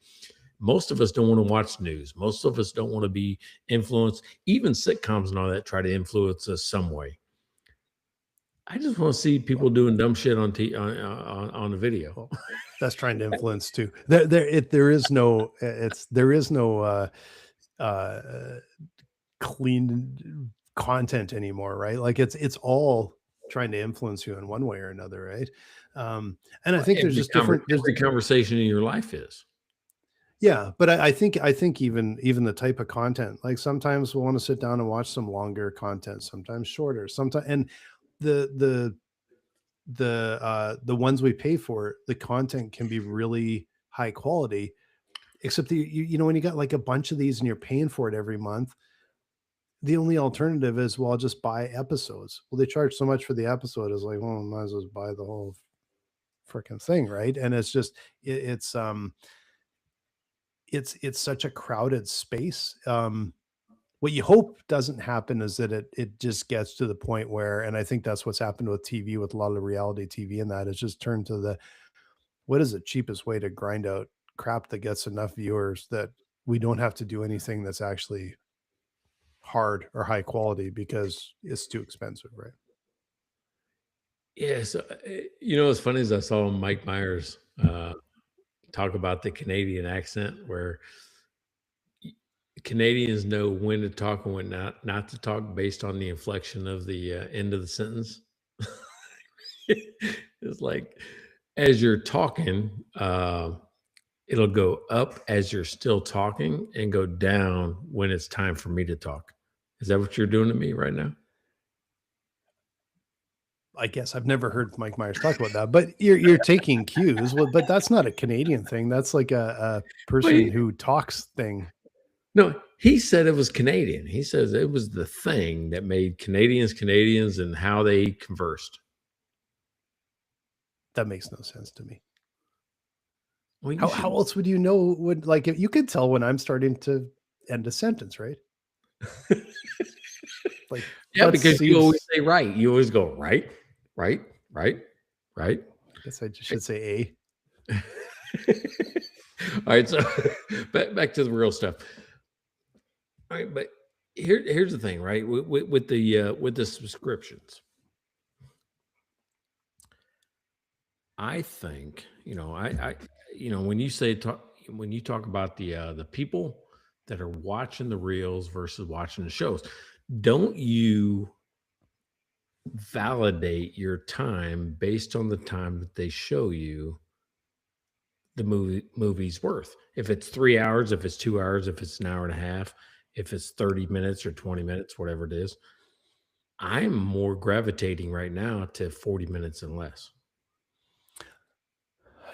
[SPEAKER 2] Most of us don't want to watch news. Most of us don't want to be influenced. Even sitcoms and all that try to influence us some way. I just want to see people doing dumb shit on the video.
[SPEAKER 3] Well, that's trying to influence too. There is no clean content anymore, right? Like it's all trying to influence you in one way or another, right? And I think there's just different.
[SPEAKER 2] Every conversation in your life is.
[SPEAKER 3] Yeah, but I think even the type of content, like sometimes we'll want to sit down and watch some longer content, sometimes shorter, sometimes, and the the ones we pay for, the content can be really high quality, except when you got like a bunch of these and you're paying for it every month, the only alternative is, well, I'll just buy episodes. Well, they charge so much for the episode. It's like, well, might as well buy the whole freaking thing, right? And it's just it's such a crowded space. What you hope doesn't happen is that it just gets to the point where, and I think that's what's happened with TV, with a lot of reality TV, and that it's just turned to what is the cheapest way to grind out crap that gets enough viewers that we don't have to do anything that's actually hard or high quality because it's too expensive, right?
[SPEAKER 2] Yeah. So, what's funny is I saw Mike Myers talk about the Canadian accent, where Canadians know when to talk and when not to talk based on the inflection of the end of the sentence. It's like, as you're talking, it'll go up as you're still talking and go down when it's time for me to talk. Is that what you're doing to me right now?
[SPEAKER 3] I guess I've never heard Mike Myers talk about that, but you're taking cues. Well, but that's not a Canadian thing. That's like a person who talks thing.
[SPEAKER 2] No, he said it was Canadian. He says it was the thing that made Canadians and how they conversed.
[SPEAKER 3] That makes no sense to me.
[SPEAKER 2] Well,
[SPEAKER 3] how else would you know? Like, if you could tell when I'm starting to end a sentence, right? Like,
[SPEAKER 2] yeah, because you always say right. You always go right. I
[SPEAKER 3] guess I should say A.
[SPEAKER 2] All right, so back to the real stuff. All right, but here's the thing, right? With the subscriptions, I think, I when you say talk, when you talk about the people that are watching the reels versus watching the shows, don't you validate your time based on the time that they show you the movie's worth? If it's 3 hours, if it's 2 hours, if it's an hour and a half, if it's 30 minutes or 20 minutes, whatever it is, I'm more gravitating right now to 40 minutes and less.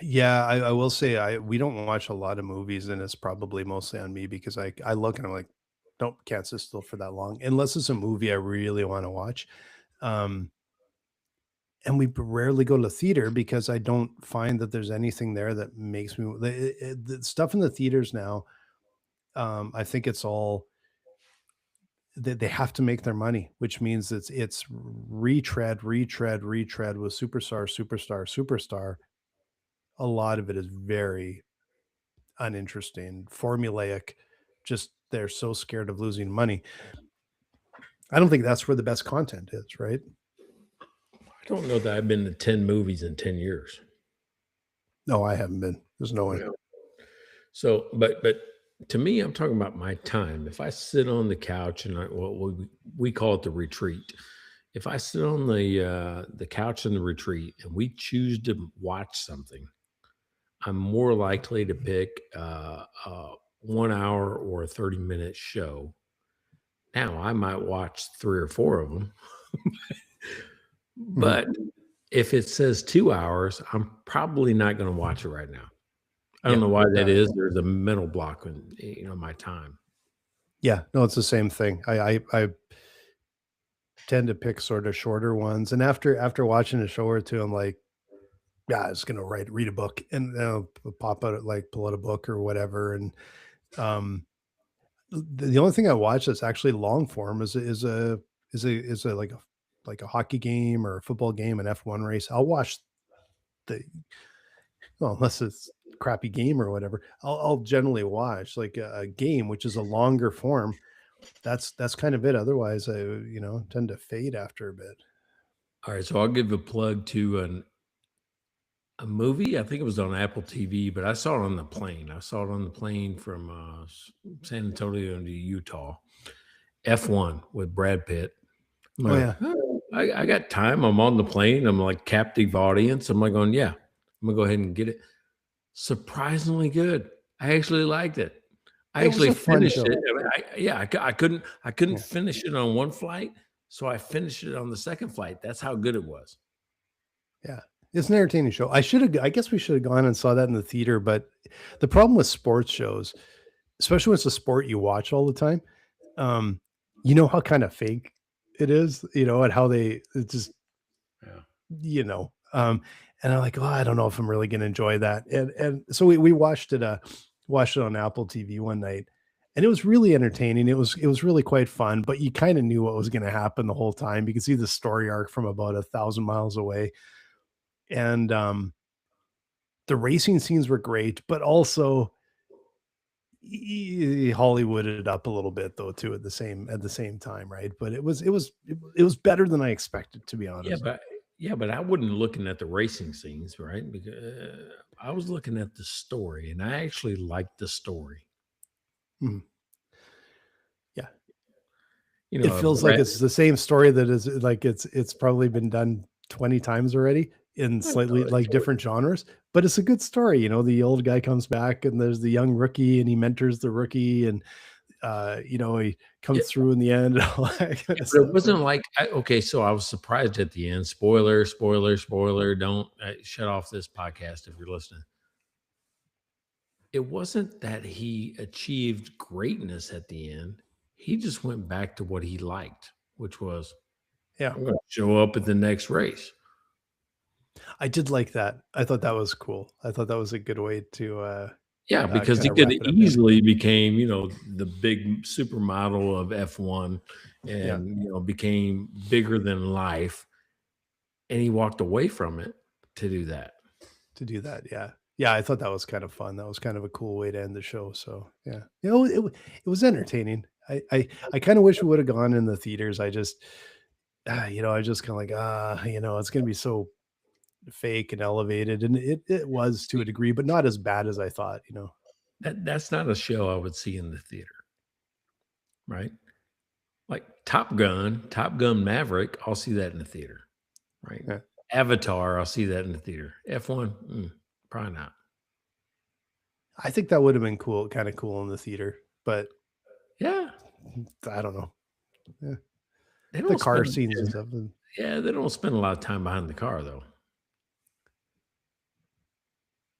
[SPEAKER 3] Yeah, I will say we don't watch a lot of movies, and it's probably mostly on me because I look and I'm like, nope, can't sit still for that long unless it's a movie I really want to watch. Um, and we rarely go to theater because I don't find that there's anything there that makes me the stuff in the theaters now. I think it's all they have to make their money, which means it's retread with superstar. A lot of it is very uninteresting, formulaic. Just they're so scared of losing money. I don't think that's where the best content is, right?
[SPEAKER 2] I don't know that I've been to 10 movies in 10 years.
[SPEAKER 3] No, I haven't been. There's no way.
[SPEAKER 2] Yeah. So, but to me, I'm talking about my time. If I sit on the couch and we call it the retreat. If I sit on the couch in the retreat and we choose to watch something, I'm more likely to pick a 1 hour or a 30-minute show. Now, I might watch 3 or 4 of them, but if it says 2 hours, I'm probably not going to watch it right now. I don't know why that is. There's a mental block in my time.
[SPEAKER 3] Yeah, no, it's the same thing. I tend to pick sort of shorter ones, and after watching a show or two, I'm like, yeah, I'm just gonna read a book, and I'll pull out a book or whatever. And the only thing I watch that's actually long form is like a hockey game or a football game, an F1 race. I'll watch the well, unless it's a crappy game or whatever. I'll generally watch like a game, which is a longer form. That's kind of it. Otherwise, I tend to fade after a bit.
[SPEAKER 2] All right, so I'll give a plug to a movie. I think it was on Apple TV, but I saw it on the plane. I saw it on the plane from San Antonio to Utah. F1 with Brad Pitt. I'm like,
[SPEAKER 3] Yeah.
[SPEAKER 2] "Oh, I got time. I'm on the plane. I'm like captive audience. I'm like going, yeah, I'm gonna go ahead and get it. Surprisingly good. I actually liked it. I
[SPEAKER 3] It was
[SPEAKER 2] actually
[SPEAKER 3] a fun
[SPEAKER 2] finished
[SPEAKER 3] show.
[SPEAKER 2] it. I couldn't
[SPEAKER 3] Yeah.
[SPEAKER 2] finish it on one flight, so I finished it on the second flight. That's how good it was.
[SPEAKER 3] Yeah. It's an entertaining show. I guess we should have gone and saw that in the theater, but the problem with sports shows, especially when it's a sport you watch all the time, um, you know how kind of fake it is, and how it's just,
[SPEAKER 2] Yeah.
[SPEAKER 3] you know, um, and I'm like, oh, I don't know if I'm really going to enjoy that. And so we watched it on Apple TV one night, and it was really entertaining. It was really quite fun, but you kind of knew what was going to happen the whole time. You could see the story arc from about 1,000 miles away. And the racing scenes were great, but also Hollywooded up a little bit though too at the same time, right? But it was better than I expected, to be
[SPEAKER 2] Yeah,
[SPEAKER 3] honest.
[SPEAKER 2] but I wasn't looking at the racing scenes, right? Because I was looking at the story, and I actually liked the story.
[SPEAKER 3] Mhm. Yeah.
[SPEAKER 2] You
[SPEAKER 3] It
[SPEAKER 2] know,
[SPEAKER 3] feels like
[SPEAKER 2] Brad,
[SPEAKER 3] it's the same story that is like it's probably been done 20 times already in slightly like different genres, but it's a good story. The old guy comes back and there's the young rookie and he mentors the rookie, and he
[SPEAKER 2] yeah,
[SPEAKER 3] comes through in the end and all that kind of
[SPEAKER 2] but it
[SPEAKER 3] stuff.
[SPEAKER 2] wasn't like okay. So I was surprised at the end. Spoiler, spoiler, spoiler. Don't shut off this podcast if you're listening. It wasn't that he achieved greatness at the end. He just went back to what he liked, which was
[SPEAKER 3] Yeah.
[SPEAKER 2] I'm going to show up at the next race.
[SPEAKER 3] I did like that. I thought that was cool. I thought that was a good way to
[SPEAKER 2] Yeah, because
[SPEAKER 3] kind
[SPEAKER 2] he
[SPEAKER 3] of
[SPEAKER 2] could
[SPEAKER 3] wrap
[SPEAKER 2] have
[SPEAKER 3] it up. Yeah.
[SPEAKER 2] easily became, the big supermodel of F1
[SPEAKER 3] Yeah.
[SPEAKER 2] and, became bigger than life. And he walked away from it to do that.
[SPEAKER 3] To do that. Yeah. Yeah. I thought that was kind of fun. That was kind of a cool way to end the show. So yeah, it was entertaining. I kind of wish we would have gone in the theaters. I just, I just kind of like, it's going to be so fake and elevated. And it was to a degree, but not as bad as I thought.
[SPEAKER 2] That's not a show I would see in the theater, right? Like Top Gun Maverick, I'll see that in the theater, right?
[SPEAKER 3] Yeah.
[SPEAKER 2] Avatar, I'll see that in the theater. F1, probably not.
[SPEAKER 3] I think that would have been cool, kind of cool in the theater, but
[SPEAKER 2] Yeah,
[SPEAKER 3] I don't know. Yeah.
[SPEAKER 2] they
[SPEAKER 3] The
[SPEAKER 2] don't
[SPEAKER 3] car
[SPEAKER 2] spend.
[SPEAKER 3] scenes and stuff.
[SPEAKER 2] Yeah, they don't spend a lot of time behind the car though.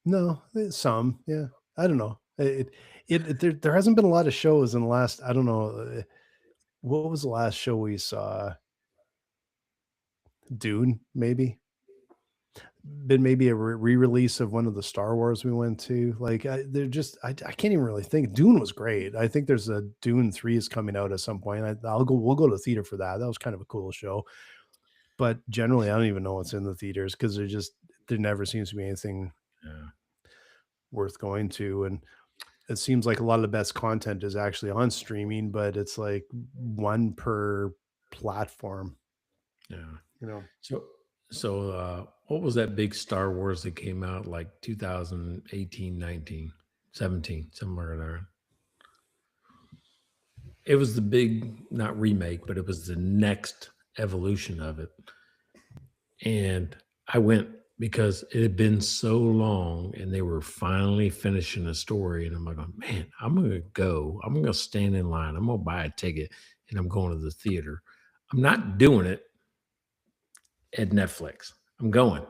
[SPEAKER 3] No, some. Yeah. I don't know. There hasn't been a lot of shows in the last, I don't know. What was the last show we saw? Dune, maybe. Been maybe a re-release of one of the Star Wars we went to. Like they're just, I can't even really think. Dune was great. I think there's a Dune 3 is coming out at some point. We'll go to the theater for that. That was kind of a cool show. But generally, I don't even know what's in the theaters because there never seems to be anything worth going to. And it seems like a lot of the best content is actually on streaming, but it's like one per platform.
[SPEAKER 2] Yeah.
[SPEAKER 3] You know.
[SPEAKER 2] So what was that big Star Wars that came out like 2018, 19, 17, somewhere there? It was the big, not remake, but it was the next evolution of it. And I went because it had been so long and they were finally finishing the story. And I'm like, man, I'm going to go. I'm going to stand in line. I'm going to buy a ticket and I'm going to the theater. I'm not doing it at Netflix. I'm going.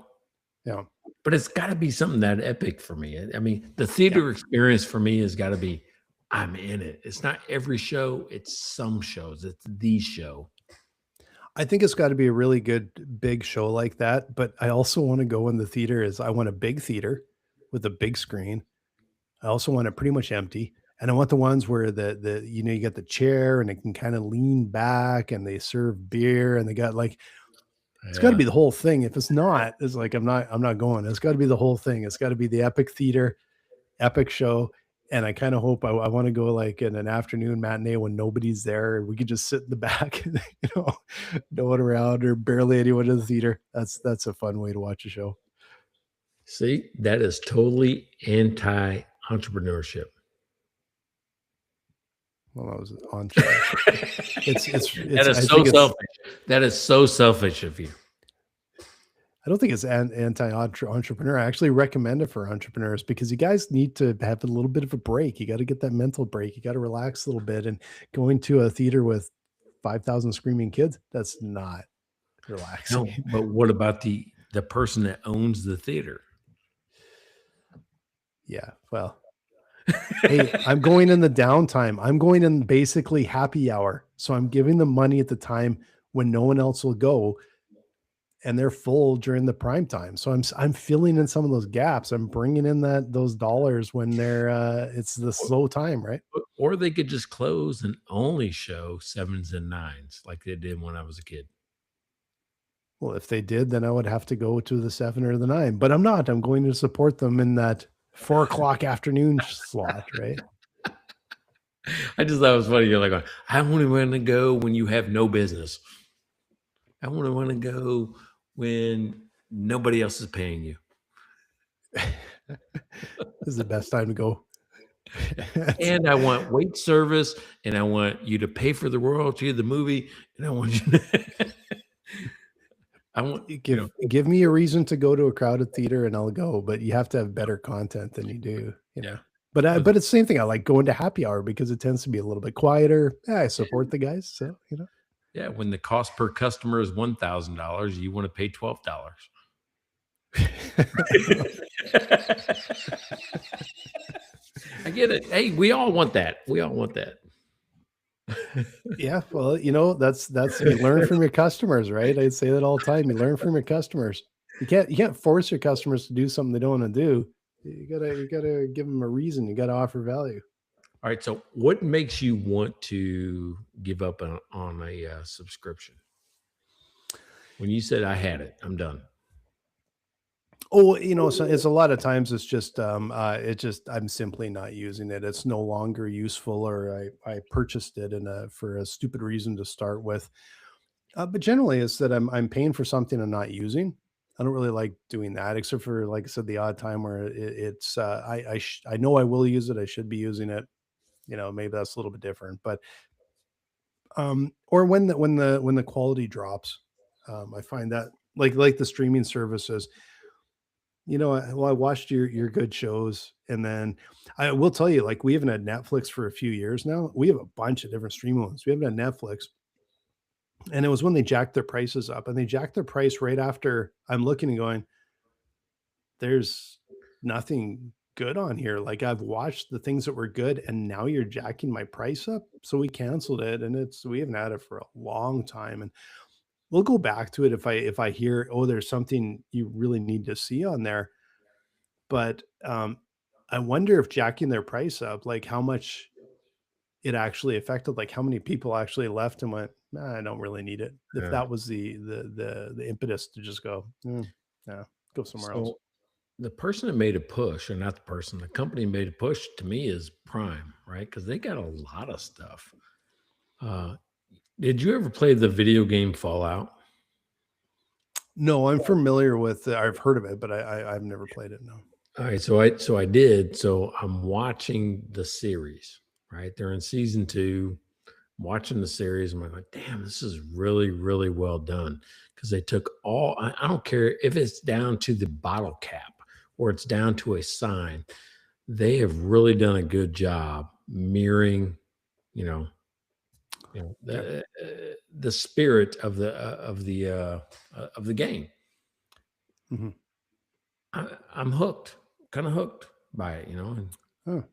[SPEAKER 3] Yeah.
[SPEAKER 2] But it's got to be something that epic for me. I mean, the theater experience for me has got to be I'm in it. It's not every show, it's some shows. It's the show.
[SPEAKER 3] I think it's got to be a really good big show like that. But I also want to go in the theater I want a big theater with a big screen. I also want it pretty much empty. And I want the ones where you get the chair and it can kind of lean back and they serve beer and they got like, it's got to be the whole thing. If it's not, it's like, I'm not going. It's got to be the whole thing. It's got to be the epic theater, epic show. And I kind of hope I want to go like in an afternoon matinee when nobody's there and we could just sit in the back and, no one around or barely anyone in the theater. That's a fun way to watch a show.
[SPEAKER 2] See, that is totally anti-entrepreneurship.
[SPEAKER 3] Well, that was entrepreneurship.
[SPEAKER 2] That is so selfish. That is so selfish of you.
[SPEAKER 3] I don't think it's anti-entrepreneur. I actually recommend it for entrepreneurs because you guys need to have a little bit of a break. You got to get that mental break. You got to relax a little bit. And going to a theater with 5,000 screaming kids, that's not relaxing.
[SPEAKER 2] No, but what about the person that owns the theater?
[SPEAKER 3] Yeah, well, hey, I'm going in the downtime. I'm going in basically happy hour. So I'm giving them money at the time when no one else will go. And they're full during the prime time. So I'm filling in some of those gaps. I'm bringing in those dollars when it's the slow time, right?
[SPEAKER 2] Or they could just close and only show 7s and 9s like they did when I was a kid.
[SPEAKER 3] Well, if they did, then I would have to go to the 7 or the 9, but I'm not. I'm going to support them in that 4 o'clock afternoon slot, right?
[SPEAKER 2] I just thought it was funny. You're like, I only want to go when you have no business. I want to go when nobody else is paying you.
[SPEAKER 3] This is the best time to go.
[SPEAKER 2] And I want wait service, and I want you to pay for the royalty of the movie, and I want you to I want
[SPEAKER 3] give me a reason to go to a crowded theater and I'll go, but you have to have better content than you do,
[SPEAKER 2] Yeah.
[SPEAKER 3] But it's the same thing. I like going to happy hour because it tends to be a little bit quieter. Yeah, I support the guys, so
[SPEAKER 2] Yeah, when the cost per customer is $1,000, you want to pay $12. I get it. Hey, we all want that. We all want that.
[SPEAKER 3] Yeah, well, that's you learn from your customers, right? I'd say that all the time. You learn from your customers. You can't force your customers to do something they don't want to do. You gotta give them a reason. You gotta offer value.
[SPEAKER 2] All right. So, what makes you want to give up on a subscription? When you said I had it, I'm done.
[SPEAKER 3] Oh, so it's a lot of times it's just I'm simply not using it. It's no longer useful, or I purchased it for a stupid reason to start with. But generally, it's that I'm paying for something I'm not using, I don't really like doing that, except for, like I said, the odd time where I know I will use it. I should be using it. Maybe that's a little bit different, but or when the quality drops, I find that like the streaming services. I watched your good shows, and then I will tell you, like, we haven't had Netflix for a few years now. We have a bunch of different streaming ones. We haven't had Netflix, and it was when they jacked their prices up, and they jacked their price right after. I'm looking and going, there's nothing good on here. Like, I've watched the things that were good, and now you're jacking my price up. So we canceled it, and we haven't had it for a long time, and we'll go back to it if I hear, oh, there's something you really need to see on there. But I wonder if jacking their price up, like, how much it actually affected, like how many people actually left and went, nah, I don't really need it. If
[SPEAKER 2] Yeah.
[SPEAKER 3] that was the impetus to just go, yeah, go somewhere else.
[SPEAKER 2] So the person that made a push, or not the person, the company made a push to me is Prime, right? Because they got a lot of stuff. Did you ever play the video game Fallout?
[SPEAKER 3] No, I'm familiar with. I've heard of it, but I've never played it. No.
[SPEAKER 2] All right, so I did. So I'm watching the series, right? They're in season 2. I'm watching the series. I'm like, damn, this is really, really well done. Because they took I don't care if it's down to the bottle cap or it's down to a sign. They have really done a good job mirroring, the spirit of the game.
[SPEAKER 3] Mhm.
[SPEAKER 2] I'm hooked, kind of hooked by it, and
[SPEAKER 3] Oh.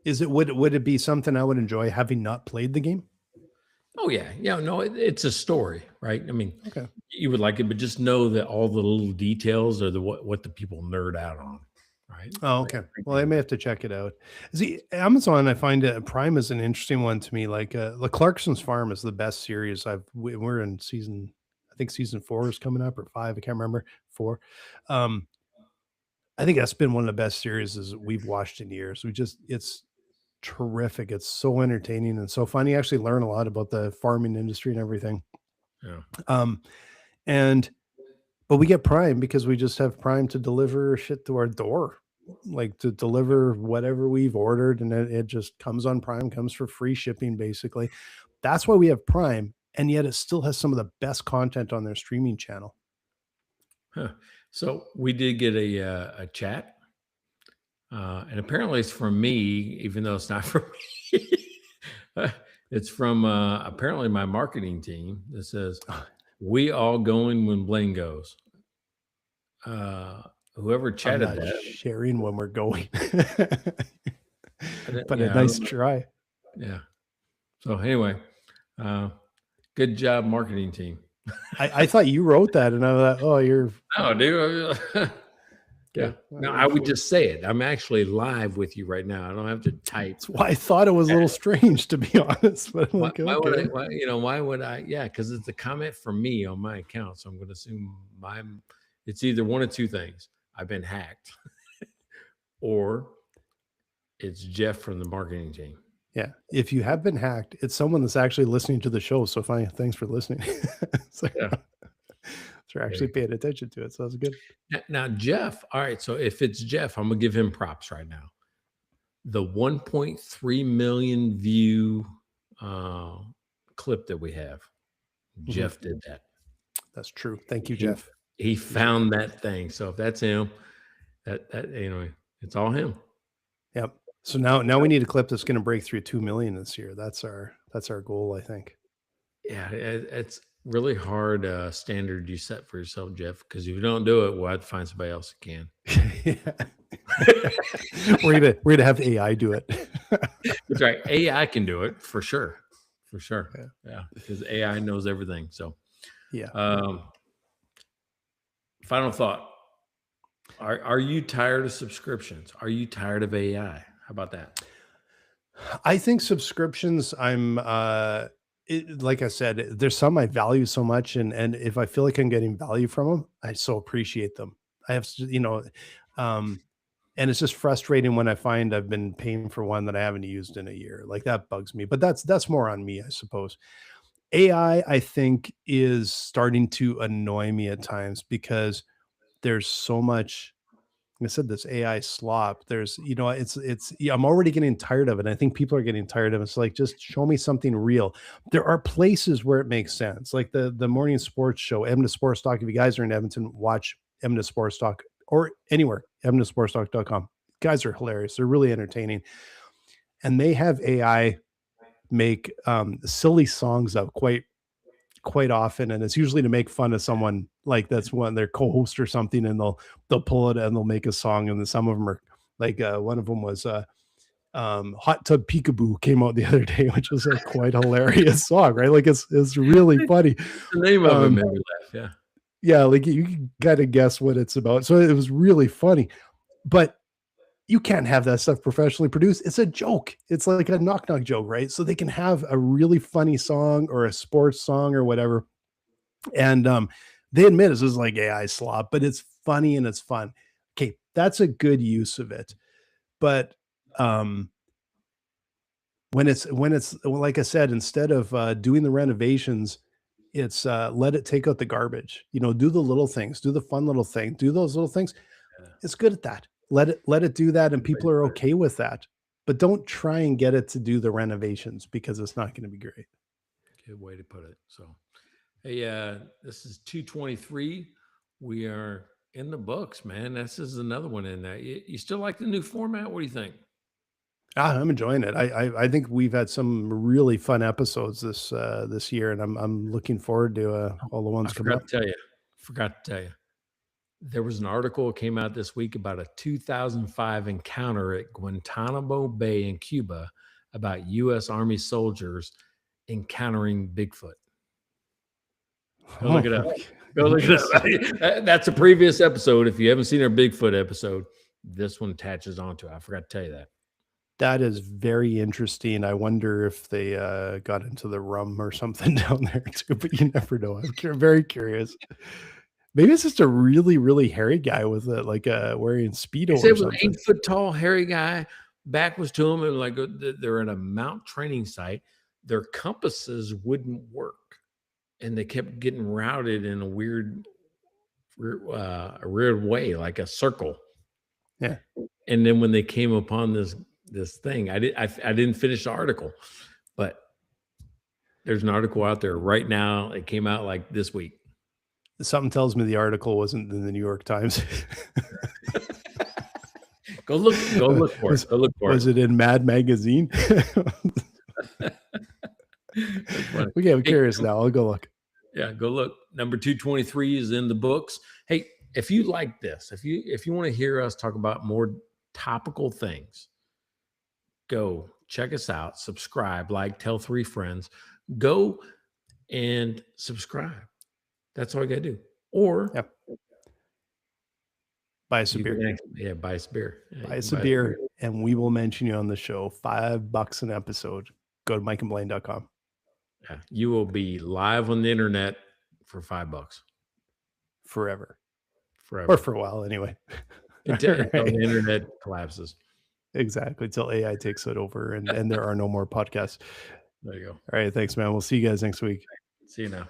[SPEAKER 3] Would it be something I would enjoy having not played the game?
[SPEAKER 2] oh yeah, no, it's a story, right? I mean,
[SPEAKER 3] Okay.
[SPEAKER 2] you would like it, but just know that all the little details are what the people nerd out on, right?
[SPEAKER 3] Oh, okay. Well, I may have to check it out. See, Amazon, I find Prime is an interesting one to me. Like, the Clarkson's Farm is the best series. We're in season, I think season 4 is coming up, or 5. I can't remember. 4. Um, I think that's been one of the best series we've watched in years. It's terrific. It's so entertaining and so fun. You actually learn a lot about the farming industry and everything.
[SPEAKER 2] Yeah.
[SPEAKER 3] Um, and But we get Prime because we just have Prime to deliver shit to our door, like to deliver whatever we've ordered, and it just comes on Prime, comes for free shipping, basically. That's why we have Prime, and yet it still has some of the best content on their streaming channel.
[SPEAKER 2] Huh. So we did get a chat, and apparently it's from me, even though it's not from me. It's from apparently my marketing team that says, "We all going when Blaine goes." Whoever chatted
[SPEAKER 3] I'm not
[SPEAKER 2] that,
[SPEAKER 3] sharing when we're going, but a
[SPEAKER 2] yeah,
[SPEAKER 3] nice try.
[SPEAKER 2] yeah. So anyway, good job, marketing team.
[SPEAKER 3] I thought you wrote that, and I thought, oh, you're
[SPEAKER 2] No, dude. Yeah.
[SPEAKER 3] well,
[SPEAKER 2] No, I would just say it. I'm actually live with you right now. I don't have to type.
[SPEAKER 3] That's why I thought it was a little strange, to be honest. But I'm like,
[SPEAKER 2] Why would
[SPEAKER 3] okay.
[SPEAKER 2] why would I? Yeah, because it's a comment from me on my account. So I'm going to assume it's either one of two things. I've been hacked, or it's Jeff from the marketing team.
[SPEAKER 3] Yeah. If you have been hacked, it's someone that's actually listening to the show. So fine. Thanks for listening. So,
[SPEAKER 2] Yeah.
[SPEAKER 3] so you're actually paying attention to it. So that's good.
[SPEAKER 2] Now, Jeff, all right. So if it's Jeff, I'm going to give him props right now. The 1.3 million view clip that we have, Jeff did that.
[SPEAKER 3] That's true. Thank you, Jeff.
[SPEAKER 2] He found that thing. So if that's him, that it's all him.
[SPEAKER 3] Yep. So now we need a clip that's going to break through 2 million this year. That's our goal, I think.
[SPEAKER 2] Yeah, it's really hard standard you set for yourself, Jeff, because if you don't do it, we'll have to find somebody else who can.
[SPEAKER 3] we're gonna have AI do it.
[SPEAKER 2] That's right. AI can do it for sure. For sure. Yeah. Because AI knows everything. So
[SPEAKER 3] yeah.
[SPEAKER 2] Final thought. Are you tired of subscriptions? Are you tired of AI? How about that?
[SPEAKER 3] I think subscriptions, like I said, there's some I value so much, and if I feel like I'm getting value from them, I so appreciate them. I have, and it's just frustrating when I find I've been paying for one that I haven't used in a year. Like, that bugs me, but that's more on me, I suppose. AI, I think, is starting to annoy me at times because there's so much, like I said, this AI slop. There's, yeah, I'm already getting tired of it. I think people are getting tired of it. It's like, just show me something real. There are places where it makes sense, like the morning sports show, Edmonton Sports Talk. If you guys are in Edmonton, watch Edmonton Sports Talk, or anywhere, edmontonsportstalk.com. Guys are hilarious. They're really entertaining. And they have AI make silly songs up quite often, and it's usually to make fun of someone, like that's one their co-host or something, and they'll pull it and they'll make a song. And then some of them are like, one of them was Hot Tub Peekaboo came out the other day, which was a quite hilarious song, right? Like it's really funny.
[SPEAKER 2] The name of it made me laugh. Yeah.
[SPEAKER 3] Yeah, like you can kind of guess what it's about. So it was really funny. But you can't have that stuff professionally produced. It's a joke. It's like a knock knock joke, right? So they can have a really funny song or a sports song or whatever. And they admit this is like AI slop, but it's funny and it's fun. Okay, that's a good use of it. But when it's like I said, instead of doing the renovations, it's let it take out the garbage. Do the little things, do the fun little thing, do those little things. It's good at that. Let it do that, and people are okay with that. But don't try and get it to do the renovations, because it's not going to be great.
[SPEAKER 2] Good way to put it. So, hey, this is 223. We are in the books, man. This is another one in there. You still like the new format? What do you think?
[SPEAKER 3] I'm enjoying it. I think we've had some really fun episodes this year, and I'm looking forward to all the ones coming up.
[SPEAKER 2] Forgot to tell you. There was an article that came out this week about a 2005 encounter at Guantanamo Bay in Cuba about U.S. Army soldiers encountering Bigfoot. Go look it up. Go look it up. That's a previous episode. If you haven't seen our Bigfoot episode, this one attaches onto it. I forgot to tell you that.
[SPEAKER 3] That is very interesting. I wonder if they got into the rum or something down there too, but you never know. I'm very curious. Maybe it's just a really, really hairy guy with wearing Speedo or something. It was an
[SPEAKER 2] 8-foot tall, hairy guy. Back was to him, and like they're at a mount training site. Their compasses wouldn't work, and they kept getting routed in a weird way, like a circle.
[SPEAKER 3] Yeah.
[SPEAKER 2] And then when they came upon this thing, I didn't finish the article, but there's an article out there right now. It came out like this week.
[SPEAKER 3] Something tells me the article wasn't in the New York Times.
[SPEAKER 2] Go look for it.
[SPEAKER 3] Was it in Mad Magazine? Okay, I'm curious now. I'll go look.
[SPEAKER 2] Yeah, go look. Number 223 is in the books. Hey, if you like this, if you want to hear us talk about more topical things, go check us out, subscribe, like, tell 3 friends. Go and subscribe. That's all you gotta do. Or
[SPEAKER 3] buy us a beer.
[SPEAKER 2] Buy us a beer.
[SPEAKER 3] Buy us a beer, and we will mention you on the show. $5 an episode. Go to mikeandblaine.com.
[SPEAKER 2] Yeah, you will be live on the internet for $5.
[SPEAKER 3] Forever. Or for a while anyway.
[SPEAKER 2] Until the internet collapses.
[SPEAKER 3] Exactly. Until AI takes it over and there are no more podcasts.
[SPEAKER 2] There you go.
[SPEAKER 3] All right. Thanks, man. We'll see you guys next week.
[SPEAKER 2] See you now.